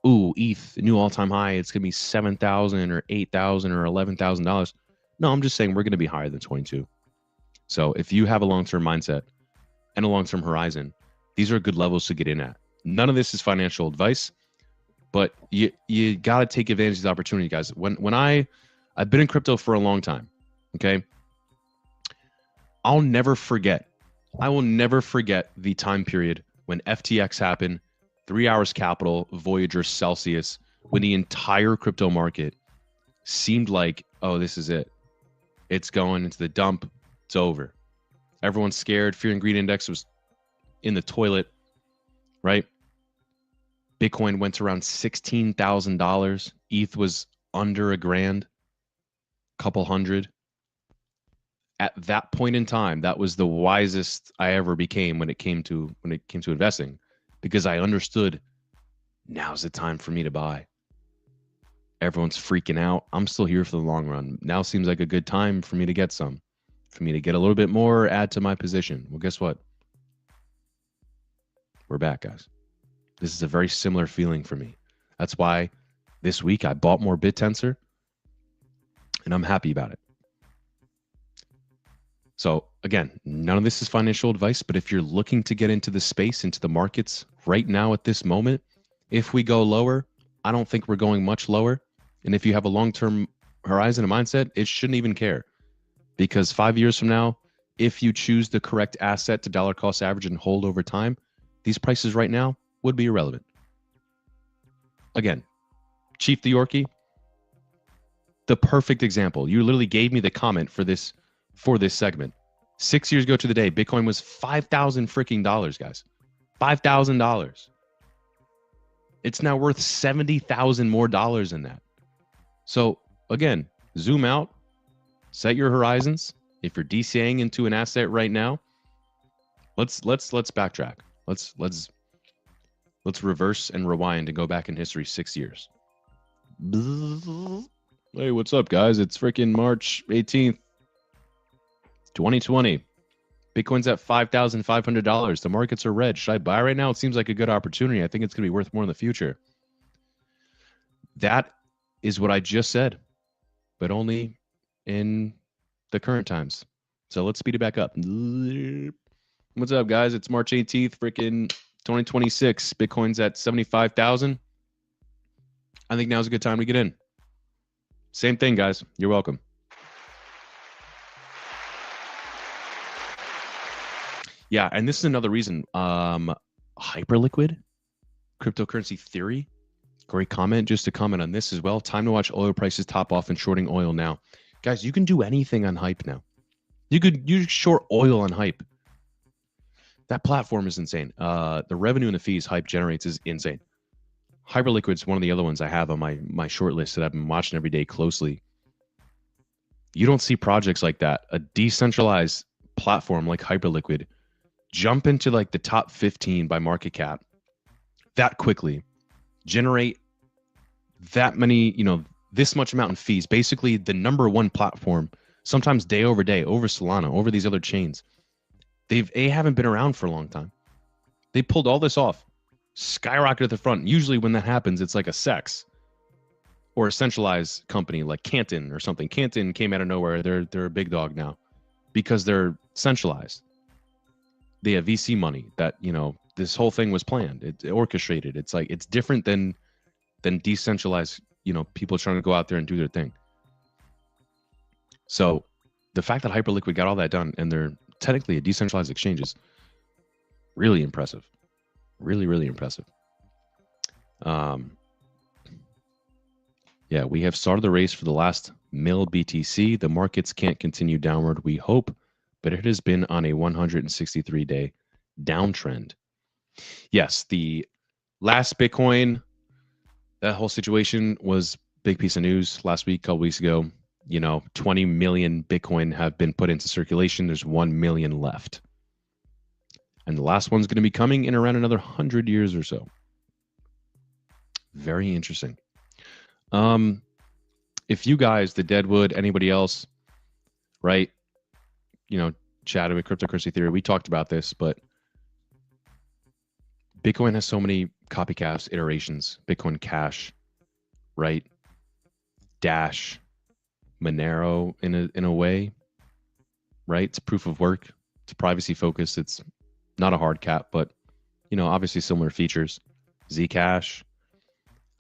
ETH, new all-time high, it's going to be 7,000 or 8,000 or $11,000. No, I'm just saying we're going to be higher than 22. So if you have a long-term mindset and a long-term horizon, these are good levels to get in at. None of this is financial advice, but you got to take advantage of the opportunity, guys. When I've been in crypto for a long time, okay? I will never forget the time period when FTX happened, 3 Hours Capital, Voyager, Celsius, when the entire crypto market seemed like, oh, this is it. It's going into the dump. It's over. Everyone's scared. Fear and Greed Index was in the toilet, right? Bitcoin went to around $16,000. ETH was under $1,000, couple hundred. At that point in time, that was the wisest I ever became when it came to investing, because I understood now's the time for me to buy. Everyone's freaking out. I'm still here for the long run. Now seems like a good time for me to get some, for me to get a little bit more, add to my position. Well, guess what? We're back, guys. This is a very similar feeling for me. That's why this week. I bought more BitTensor, and I'm happy about it. So again, none of this is financial advice, but if you're looking to get into the space, into the markets right now at this moment, if we go lower, I don't think we're going much lower. And if you have a long-term horizon and mindset, it shouldn't even care. Because 5 years from now, if you choose the correct asset to dollar cost average and hold over time, these prices right now would be irrelevant. Again, Chief the Yorkie, the perfect example. You literally gave me the comment for this segment. 6 years ago to the day, Bitcoin was $5,000 freaking dollars, guys. $5,000. It's now worth $70,000 more dollars than that. So again, zoom out, set your horizons. If you're DCAing into an asset right now, let's backtrack. Let's reverse and rewind and go back in history 6 years. Hey, what's up, guys? It's freaking March 18th, 2020. Bitcoin's at $5,500. The markets are red. Should I buy right now? It seems like a good opportunity. I think it's going to be worth more in the future. That is what I just said, but only in the current times. So let's speed it back up. What's up, guys? It's March 18th, freaking 2026. Bitcoin's at 75,000. I think now's a good time to get in. Same thing, guys. You're welcome. Yeah, and this is another reason. Hyperliquid, cryptocurrency theory. Great comment. Just to comment on this as well. Time to watch oil prices top off and shorting oil now. Guys, you can do anything on hype now. You short oil on hype. That platform is insane. The revenue and the fees hype generates is insane. Hyperliquid's one of the other ones I have on my short list that I've been watching every day closely. You don't see projects like that. A decentralized platform like Hyperliquid jump into like the top 15 by market cap that quickly, generate that many, this much amount in fees. Basically the number one platform, sometimes day over day, over Solana, over these other chains. They haven't been around for a long time. They pulled all this off, skyrocketed at the front. Usually when that happens, it's like a SEX or a centralized company like Canton or something. Canton came out of nowhere. They're a big dog now because they're centralized. They have VC money that, this whole thing was planned. It's orchestrated. It's like, it's different than decentralized, people trying to go out there and do their thing. So the fact that Hyperliquid got all that done and they're technically a decentralized exchange is really impressive. Really, really impressive. Yeah, we have started the race for the last mil BTC. The markets can't continue downward, we hope, but it has been on a 163-day downtrend. Yes, the last Bitcoin, that whole situation was a big piece of news last week, a couple weeks ago. 20 million Bitcoin have been put into circulation. There's 1 million left. And the last one's going to be coming in around another 100 years or so. Very interesting. If you guys, the Deadwood, anybody else, right, chatted with cryptocurrency theory, we talked about this, but Bitcoin has so many copycats, iterations. Bitcoin Cash, right? Dash, Monero in a way, right? It's proof of work. It's privacy focused. It's not a hard cap, but obviously similar features. Zcash,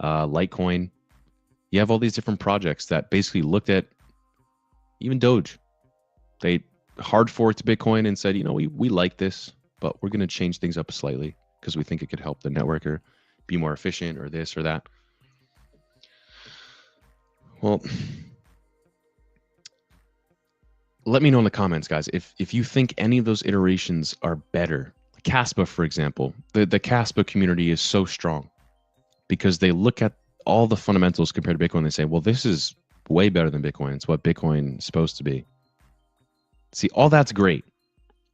Litecoin. You have all these different projects that basically looked at even Doge. They hard forked Bitcoin and said, we like this, but we're going to change things up slightly because we think it could help the networker be more efficient or this or that. Well, let me know in the comments, guys, if you think any of those iterations are better. Caspa, for example, the Caspa community is so strong because they look at all the fundamentals compared to Bitcoin. They say, well, this is way better than Bitcoin. It's what Bitcoin is supposed to be. See, all that's great.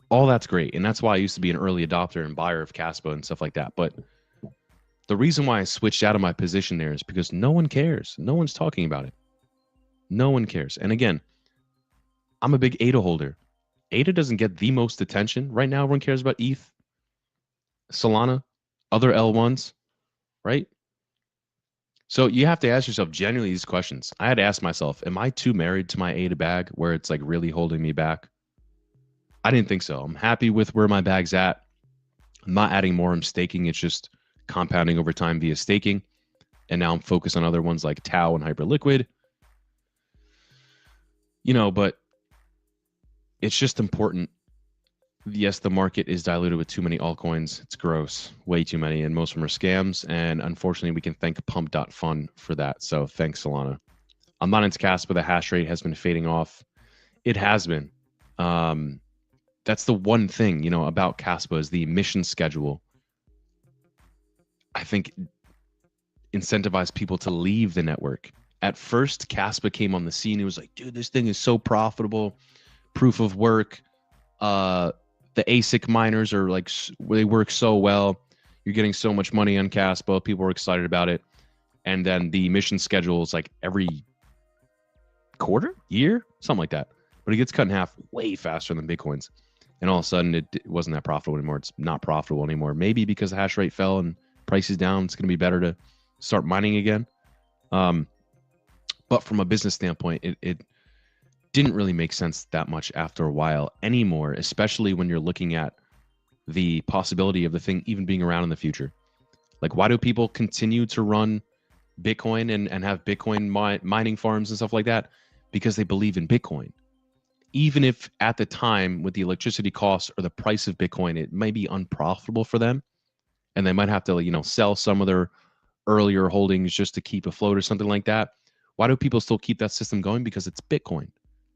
All that's great. And that's why I used to be an early adopter and buyer of Caspa and stuff like that. But the reason why I switched out of my position there is because no one cares. No one's talking about it. No one cares. And again, I'm a big ADA holder. ADA doesn't get the most attention. Right now, everyone cares about ETH, Solana, other L1s, right? So you have to ask yourself genuinely these questions. I had to ask myself, am I too married to my ADA bag where it's like really holding me back? I didn't think so. I'm happy with where my bag's at. I'm not adding more. I'm staking. It's just compounding over time via staking. And now I'm focused on other ones like Tau and Hyperliquid. But it's just important. Yes, the market is diluted with too many altcoins. It's gross, way too many, and most of them are scams. And unfortunately, we can thank Pump.fun for that. So thanks, Solana. I'm not into Cas, but the hash rate has been fading off. It has been. That's the one thing, about Caspa is the mission schedule. I think incentivize people to leave the network. At first, Caspa came on the scene. It was like, dude, this thing is so profitable. Proof of work. The ASIC miners are like, they work so well. You're getting so much money on Caspa. People were excited about it. And then the mission schedule is like every quarter, year, something like that. But it gets cut in half way faster than Bitcoin's. And all of a sudden, it wasn't that profitable anymore. It's not profitable anymore. Maybe because the hash rate fell and prices down, it's going to be better to start mining again. But from a business standpoint, it didn't really make sense that much after a while anymore, especially when you're looking at the possibility of the thing even being around in the future. Like, why do people continue to run Bitcoin and have Bitcoin mining farms and stuff like that? Because they believe in Bitcoin. Even if at the time with the electricity costs or the price of Bitcoin, it may be unprofitable for them and they might have to, sell some of their earlier holdings just to keep afloat or something like that. Why do people still keep that system going? Because it's Bitcoin.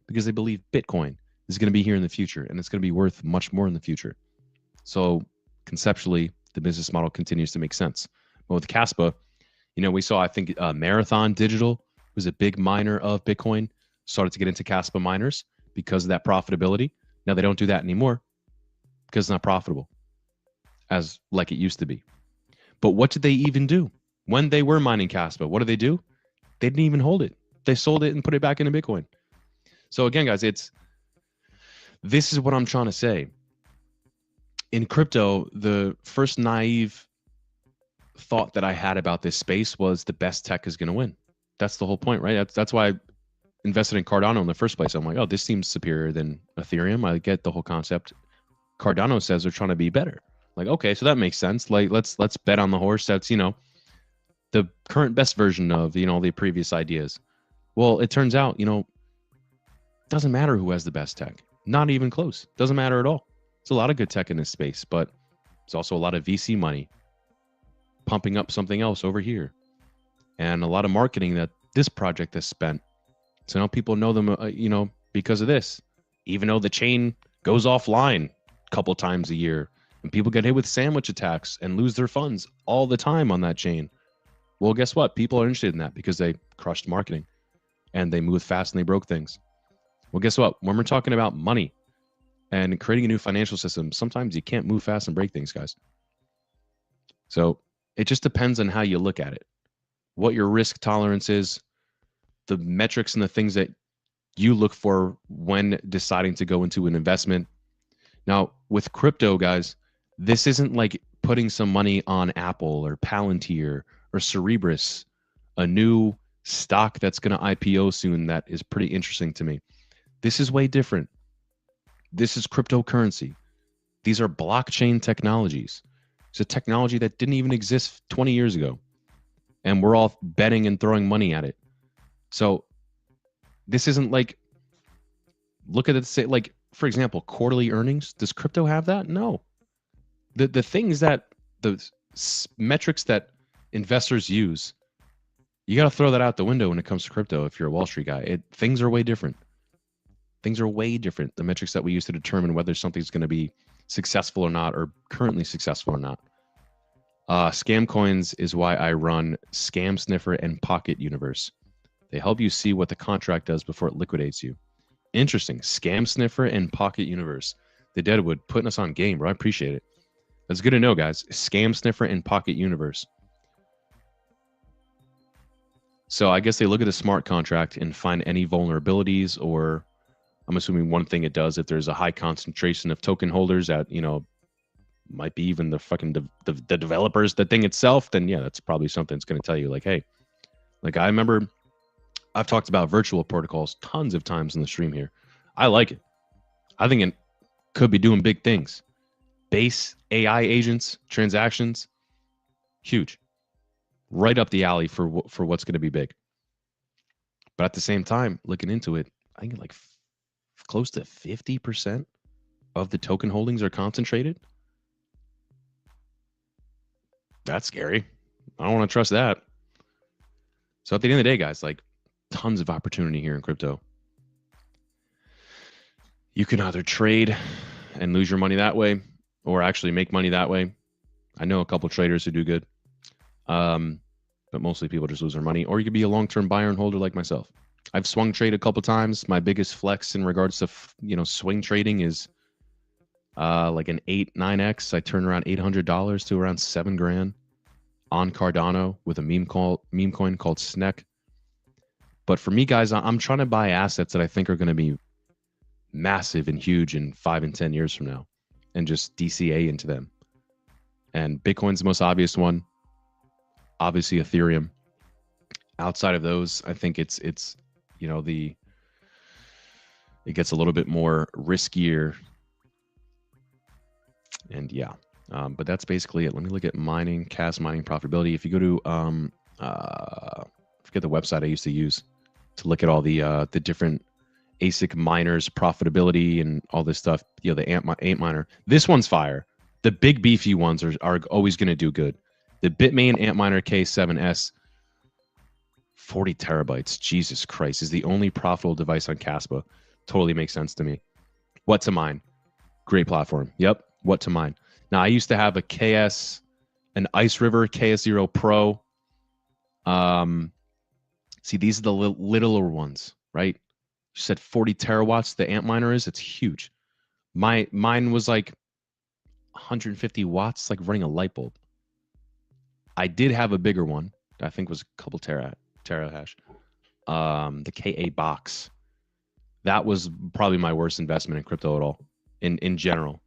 Because they believe Bitcoin is going to be here in the future and it's going to be worth much more in the future. So conceptually, the business model continues to make sense. But with Caspa, we saw, I think Marathon Digital was a big miner of Bitcoin, started to get into Caspa miners because of that profitability. Now they don't do that anymore because it's not profitable as like it used to be. But what did they even do? When they were mining Caspa, what did they do? They didn't even hold it. They sold it and put it back into Bitcoin. So again, guys, this is what I'm trying to say. In crypto, the first naive thought that I had about this space was the best tech is going to win. That's the whole point, right? That's why I invested in Cardano in the first place. I'm like, oh, this seems superior than Ethereum. I get the whole concept. Cardano says they're trying to be better. Like, okay, so that makes sense. Like, let's bet on the horse that's, the current best version of, the previous ideas. Well, it turns out, it doesn't matter who has the best tech. Not even close. Doesn't matter at all. There's a lot of good tech in this space, but there's also a lot of VC money pumping up something else over here. And a lot of marketing that this project has spent. So now people know them, because of this. Even though the chain goes offline a couple times a year and people get hit with sandwich attacks and lose their funds all the time on that chain. Well, guess what? People are interested in that because they crushed marketing and they moved fast and they broke things. Well, guess what? When we're talking about money and creating a new financial system, sometimes you can't move fast and break things, guys. So it just depends on how you look at it, what your risk tolerance is, the metrics and the things that you look for when deciding to go into an investment. Now, with crypto, guys, this isn't like putting some money on Apple or Palantir or Cerebras, a new stock that's going to IPO soon that is pretty interesting to me. This is way different. This is cryptocurrency. These are blockchain technologies. It's a technology that didn't even exist 20 years ago. And we're all betting and throwing money at it. So this isn't like, look at it, say, like, for example, quarterly earnings. Does crypto have that? No. The things that, the metrics that investors use, you got to throw that out the window when it comes to crypto if you're a Wall Street guy. Things are way different. Things are way different. The metrics that we use to determine whether something's going to be successful or not, or currently successful or not. Scam coins is why I run Scam Sniffer and Pocket Universe. They help you see what the contract does before it liquidates you. Interesting. Scam Sniffer and Pocket Universe. The Deadwood putting us on game, bro. I appreciate it. That's good to know, guys. Scam Sniffer and Pocket Universe. So I guess they look at the smart contract and find any vulnerabilities, or I'm assuming one thing it does, if there's a high concentration of token holders that, might be even the fucking the developers, the thing itself, then yeah, that's probably something that's going to tell you like, hey, Like I remember I've talked about virtual protocols tons of times in the stream here. I like it. I think it could be doing big things. Base AI agents, transactions, huge. Right up the alley for what's going to be big. But at the same time, looking into it, I think like close to 50% of the token holdings are concentrated. That's scary. I don't want to trust that. So at the end of the day, guys, like tons of opportunity here in crypto. You can either trade and lose your money that way or actually make money that way. I know a couple traders who do good. But mostly people just lose their money. Or you could be a long-term buyer and holder like myself. I've swung trade a couple times. My biggest flex in regards to swing trading is like an 8-9x. I turn around $800 to around $7,000 on Cardano with a meme coin called SNEC. But for me, guys, I'm trying to buy assets that I think are going to be massive and huge in 5 and 10 years from now, and just DCA into them. And Bitcoin's the most obvious one. Obviously Ethereum. Outside of those, I think it gets a little bit more riskier. And yeah, but that's basically it. Let me look at mining, CAS mining profitability. If you go to forget the website I used to use to look at all the different ASIC miners profitability and all this stuff, the ant miner. This one's fire. The big beefy ones are always going to do good. The Bitmain Antminer K7S, 40 terabytes, Jesus Christ, is the only profitable device on Caspa. Totally makes sense to me. What to mine? Great platform. Yep, what to mine. Now, I used to have an Ice River KS0 Pro. See, these are the littler ones, right? You said 40 terawatts, the Antminer is. It's huge. Mine was like 150 watts, like running a light bulb. I did have a bigger one. I think was a couple terahash. The KA box. That was probably my worst investment in crypto at all. In general.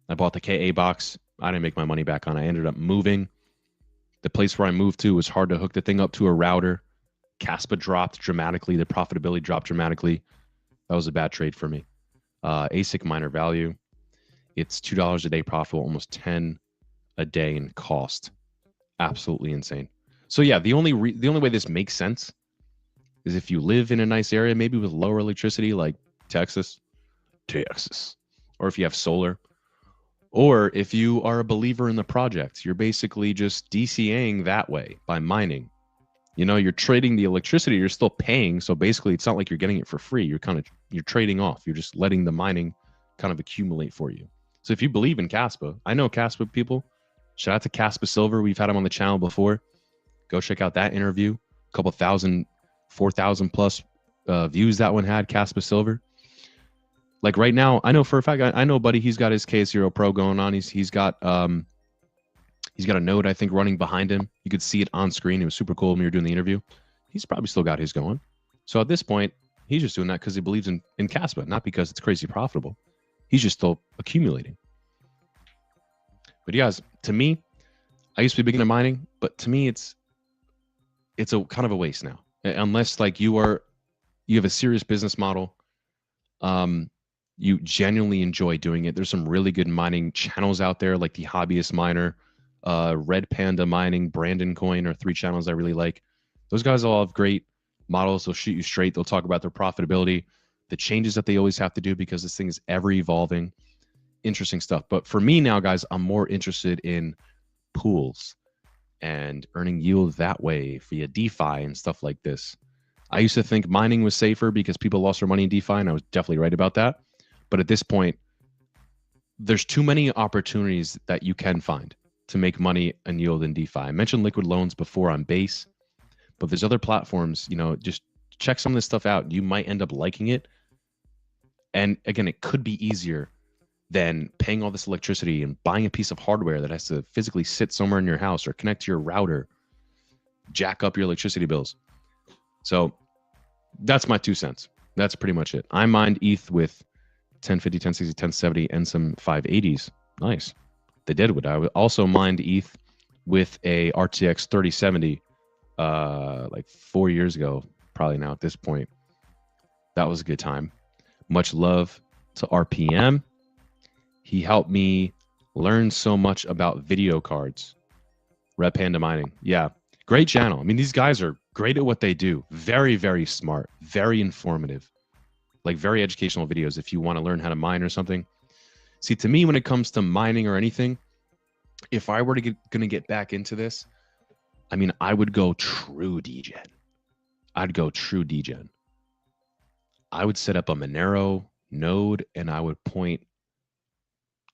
I bought the KA box. I didn't make my money back on it. I ended up moving. The place where I moved to was hard to hook the thing up to a router. Caspa dropped dramatically. The profitability dropped dramatically. That was a bad trade for me. ASIC miner value. It's $2 a day profitable, almost 10 a day in cost. Absolutely insane. So yeah, the only way this makes sense is if you live in a nice area, maybe with lower electricity, like Texas, or if you have solar, or if you are a believer in the project, you're basically just DCAing that way by mining. You're trading the electricity, you're still paying. So basically, it's not like you're getting it for free. You're trading off. You're just letting the mining kind of accumulate for you. So if you believe in Caspa, I know Caspa people. Shout out to Caspa Silver. We've had him on the channel before. Go check out that interview. A couple thousand, 4,000 plus views that one had, Caspa Silver. Like right now, I know for a fact, I know buddy, he's got his KS0 Pro going on. He's got a node, I think, running behind him. You could see it on screen. It was super cool when we were doing the interview. He's probably still got his going. So at this point, he's just doing that because he believes in Caspa, not because it's crazy profitable. He's just still accumulating. But you guys, to me, I used to be big into mining, but to me, it's a kind of a waste now. Unless like you have a serious business model, you genuinely enjoy doing it. There's some really good mining channels out there, like the Hobbyist Miner, Red Panda Mining, Brandon Coin are 3 channels I really like. Those guys all have great models. They'll shoot you straight. They'll talk about their profitability, the changes that they always have to do because this thing is ever evolving. Interesting stuff. But for me now, guys, I'm more interested in pools and earning yield that way via DeFi and stuff like this. I used to think mining was safer because people lost their money in DeFi, and I was definitely right about that. But at this point, there's too many opportunities that you can find to make money and yield in DeFi. I mentioned liquid loans before on Base, but there's other platforms, just check some of this stuff out. You might end up liking it. And again, it could be easier than paying all this electricity and buying a piece of hardware that has to physically sit somewhere in your house or connect to your router, jack up your electricity bills. So that's my 2 cents. That's pretty much it. I mined ETH with 1050, 1060, 1070, and some 580s. Nice. They did what I also mined ETH with a RTX 3070 like 4 years ago, probably now at this point. That was a good time. Much love to RPM. He helped me learn so much about video cards. Red Panda Mining. Yeah, great channel. I mean, these guys are great at what they do. Very, very smart. Very informative. Like very educational videos if you want to learn how to mine or something. See, to me, when it comes to mining or anything, if I were to get back into this, I mean, I would go true degen. I'd go true degen. I would set up a Monero node and I would point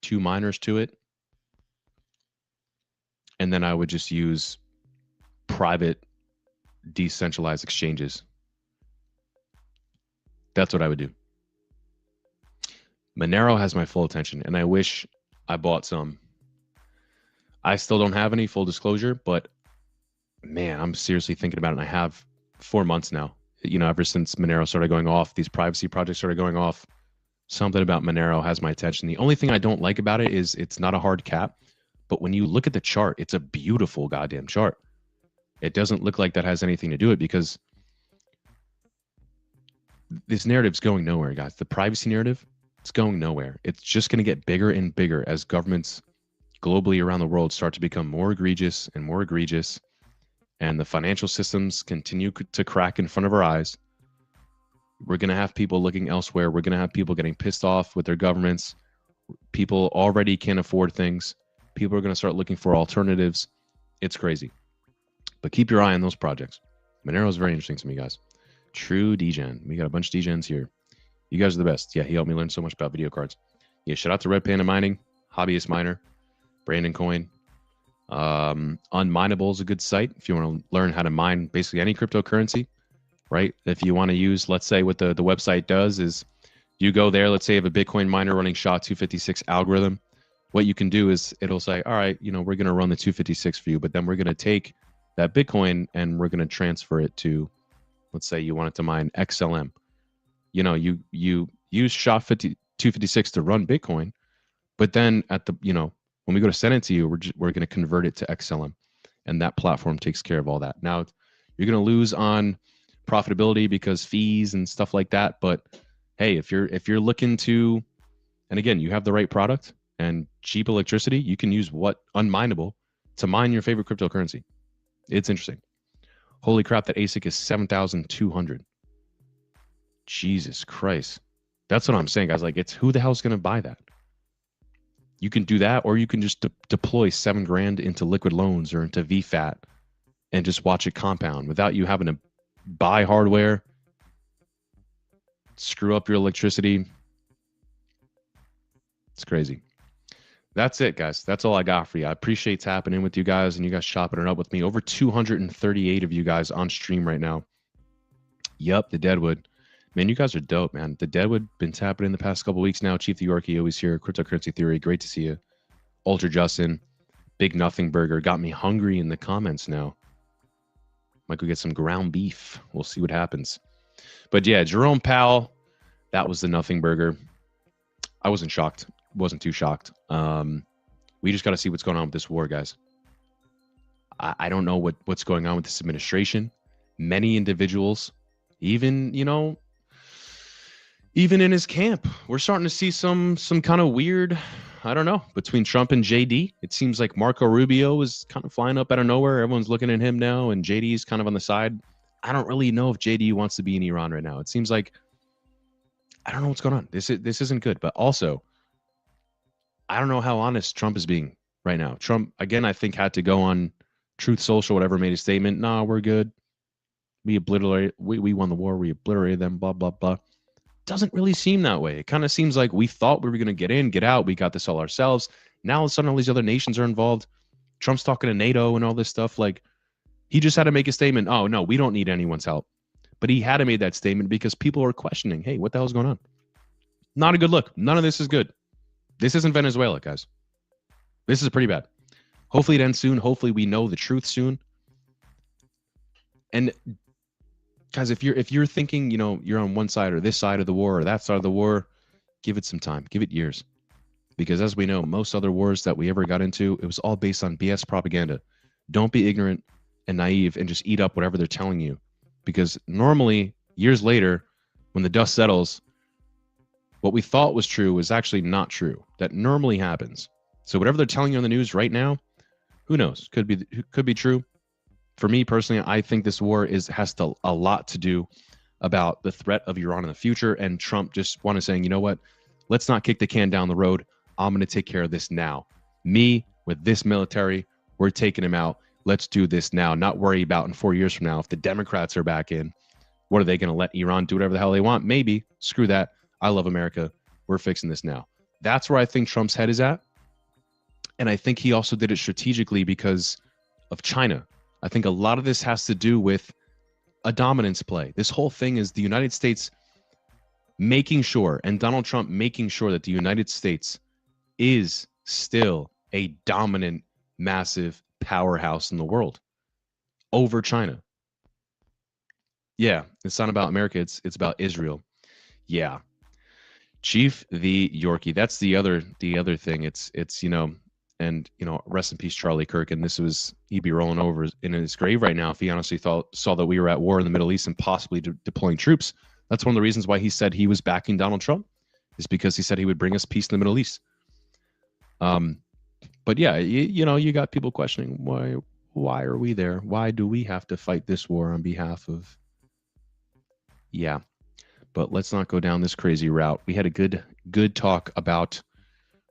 2 miners to it. And then I would just use private decentralized exchanges. That's what I would do. Monero has my full attention, and I wish I bought some. I still don't have any, full disclosure, but man, I'm seriously thinking about it. And I have 4 months now. You know, ever since Monero started going off, these privacy projects started going off, something about Monero has my attention. The only thing I don't like about it is it's not a hard cap, but when you look at the chart, it's a beautiful goddamn chart. It doesn't look like that has anything to do with it because this narrative's going nowhere, guys. The privacy narrative, it's going nowhere. It's just going to get bigger and bigger as governments globally around the world start to become more egregious and more egregious, and the financial systems continue to crack in front of our eyes. We're going to have people looking elsewhere. We're going to have people getting pissed off with their governments. People already can't afford things. People are going to start looking for alternatives. It's crazy. But keep your eye on those projects. Monero is very interesting to me, guys. True degen. We got a bunch of degens here. You guys are the best. Yeah, he helped me learn so much about video cards. Yeah, shout out to Red Panda Mining, Hobbyist Miner, Brandon Coin. Unmineable is a good site if you want to learn how to mine basically any cryptocurrency, right? If you want to use, let's say what the website does is you go there, let's say you have a Bitcoin miner running SHA-256 algorithm. What you can do is it'll say, all right, you know, we're going to run the 256 for you, but then we're going to take that Bitcoin and we're going to transfer it to, let's say you want it to mine XLM. You know, you use SHA-256 to run Bitcoin, but then at the, you know, when we go to send it to you, we're going to convert it to XLM, and that platform takes care of all that. Now, you're going to lose on profitability because fees and stuff like that. But hey, if you're looking to, and again, you have the right product and cheap electricity, you can use what unmineable to mine your favorite cryptocurrency. It's interesting. Holy crap, that ASIC is 7,200. Jesus Christ. That's what I'm saying, guys. Like, it's who the hell's going to buy that? You can do that, or you can just deploy $7,000 into liquid loans or into VFAT and just watch it compound without you having to buy hardware, screw up your electricity. It's crazy. That's it, guys. That's all I got for you. I appreciate tapping in with you guys and you guys chopping it up with me. Over 238 of you guys on stream right now. Yep, the Deadwood. Man, you guys are dope, man. The Deadwood been tapping in the past couple weeks now. Chief the Yorkie always here. Cryptocurrency Theory, great to see you. Ultra Justin, Big Nothing Burger got me hungry in the comments now. Might go get some ground beef. We'll see what happens. But yeah, Jerome Powell, that was the Nothing Burger. I wasn't shocked. Wasn't too shocked. We just got to see what's going on with this war, guys. I don't know what's going on with this administration. Many individuals, even, you know, even in his camp, we're starting to see some kind of weird, I don't know, between Trump and JD. It seems like Marco Rubio is kind of flying up out of nowhere. Everyone's looking at him now, and JD is kind of on the side. I don't really know if JD wants to be in Iran right now. It seems like, I don't know what's going on. This isn't good. But also, I don't know how honest Trump is being right now. Trump, again, I think had to go on Truth Social, whatever, made a statement. Nah, we're good. We won the war. We obliterated them, blah, blah, blah. Doesn't really seem that way. It kind of seems like we thought we were going to get in, get out. We got this all ourselves. Now all of a sudden all these other nations are involved. Trump's talking to NATO and all this stuff. Like, he just had to make a statement. Oh, no, we don't need anyone's help. But he had to make that statement because people are questioning, hey, what the hell's going on? Not a good look. None of this is good. This isn't Venezuela, guys. This is pretty bad. Hopefully it ends soon. Hopefully we know the truth soon. And guys, if you're thinking, you know, you're on one side or this side of the war or that side of the war, give it some time. Give it years. Because as we know, most other wars that we ever got into, it was all based on BS propaganda. Don't be ignorant. and naive and just eat up whatever they're telling you. Because normally, years later, when the dust settles, what we thought was true was actually not true. That normally happens. So whatever they're telling you on the news right now, who knows? Could be true. For me personally, I think this war has a lot to do about the threat of Iran in the future, and Trump just saying, you know what? Let's not kick the can down the road. I'm going to take care of this now. Me with this military, we're taking him out. Let's do this now. Not worry about in 4 years from now if the Democrats are back in. What are they going to let Iran do whatever the hell they want? Maybe. Screw that. I love America. We're fixing this now. That's where I think Trump's head is at. And I think he also did it strategically because of China. I think a lot of this has to do with a dominance play. This whole thing is the United States making sure, and Donald Trump making sure, that the United States is still a dominant, massive powerhouse in the world over China. Yeah, it's not about America. It's about Israel. Yeah. Chief the Yorkie. That's the other thing. It's and rest in peace, Charlie Kirk. And he'd be rolling over in his grave right now if he honestly saw that we were at war in the Middle East and possibly deploying troops. That's one of the reasons why he said he was backing Donald Trump, is because he said he would bring us peace in the Middle East. But yeah, you got people questioning why are we there? Why do we have to fight this war on behalf of? Yeah, but let's not go down this crazy route. We had a good talk about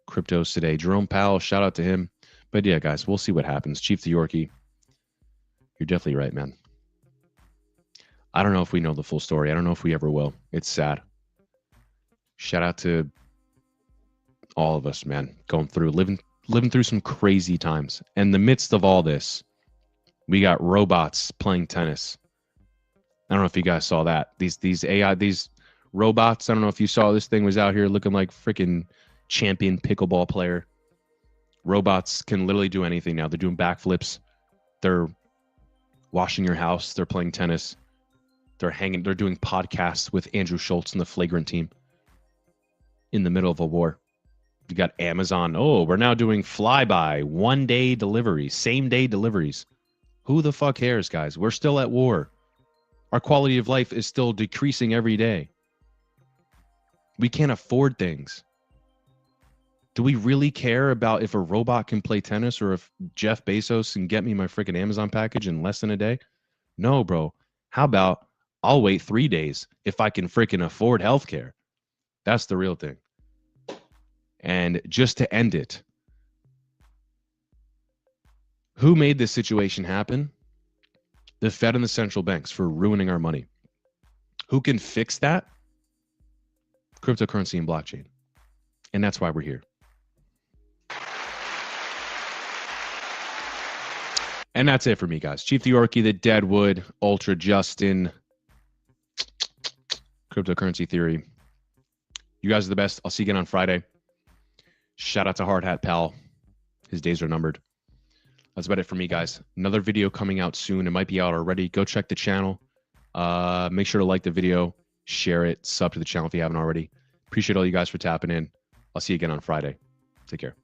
cryptos today. Jerome Powell, shout out to him. But yeah, guys, we'll see what happens. Chief the Yorkie, you're definitely right, man. I don't know if we know the full story. I don't know if we ever will. It's sad. Shout out to all of us, man, going through, living through some crazy times. In the midst of all this, we got robots playing tennis. I don't know if you guys saw that. These AI, these robots, I don't know if you saw, this thing was out here looking like freaking champion pickleball player. Robots can literally do anything now. They're doing backflips. They're washing your house. They're playing tennis. They're doing podcasts with Andrew Schultz and the Flagrant team in the middle of a war. You got Amazon. Oh, we're now doing flyby, 1 day deliveries, same day deliveries. Who the fuck cares, guys? We're still at war. Our quality of life is still decreasing every day. We can't afford things. Do we really care about if a robot can play tennis or if Jeff Bezos can get me my freaking Amazon package in less than a day? No, bro. How about I'll wait 3 days if I can freaking afford healthcare? That's the real thing. And just to end it, who made this situation happen? The Fed and the central banks for ruining our money. Who can fix that? Cryptocurrency and blockchain. And that's why we're here. And that's it for me, guys. Chief the Yorkie, the Deadwood, Ultra Justin, Cryptocurrency Theory. You guys are the best. I'll see you again on Friday. Shout out to Hard Hat Pal. His days are numbered. That's about it for me, guys. Another video coming out soon. It might be out already. Go check the channel. Make sure to like the video, share it, sub to the channel if you haven't already. Appreciate all you guys for tapping in. I'll see you again on Friday. Take care.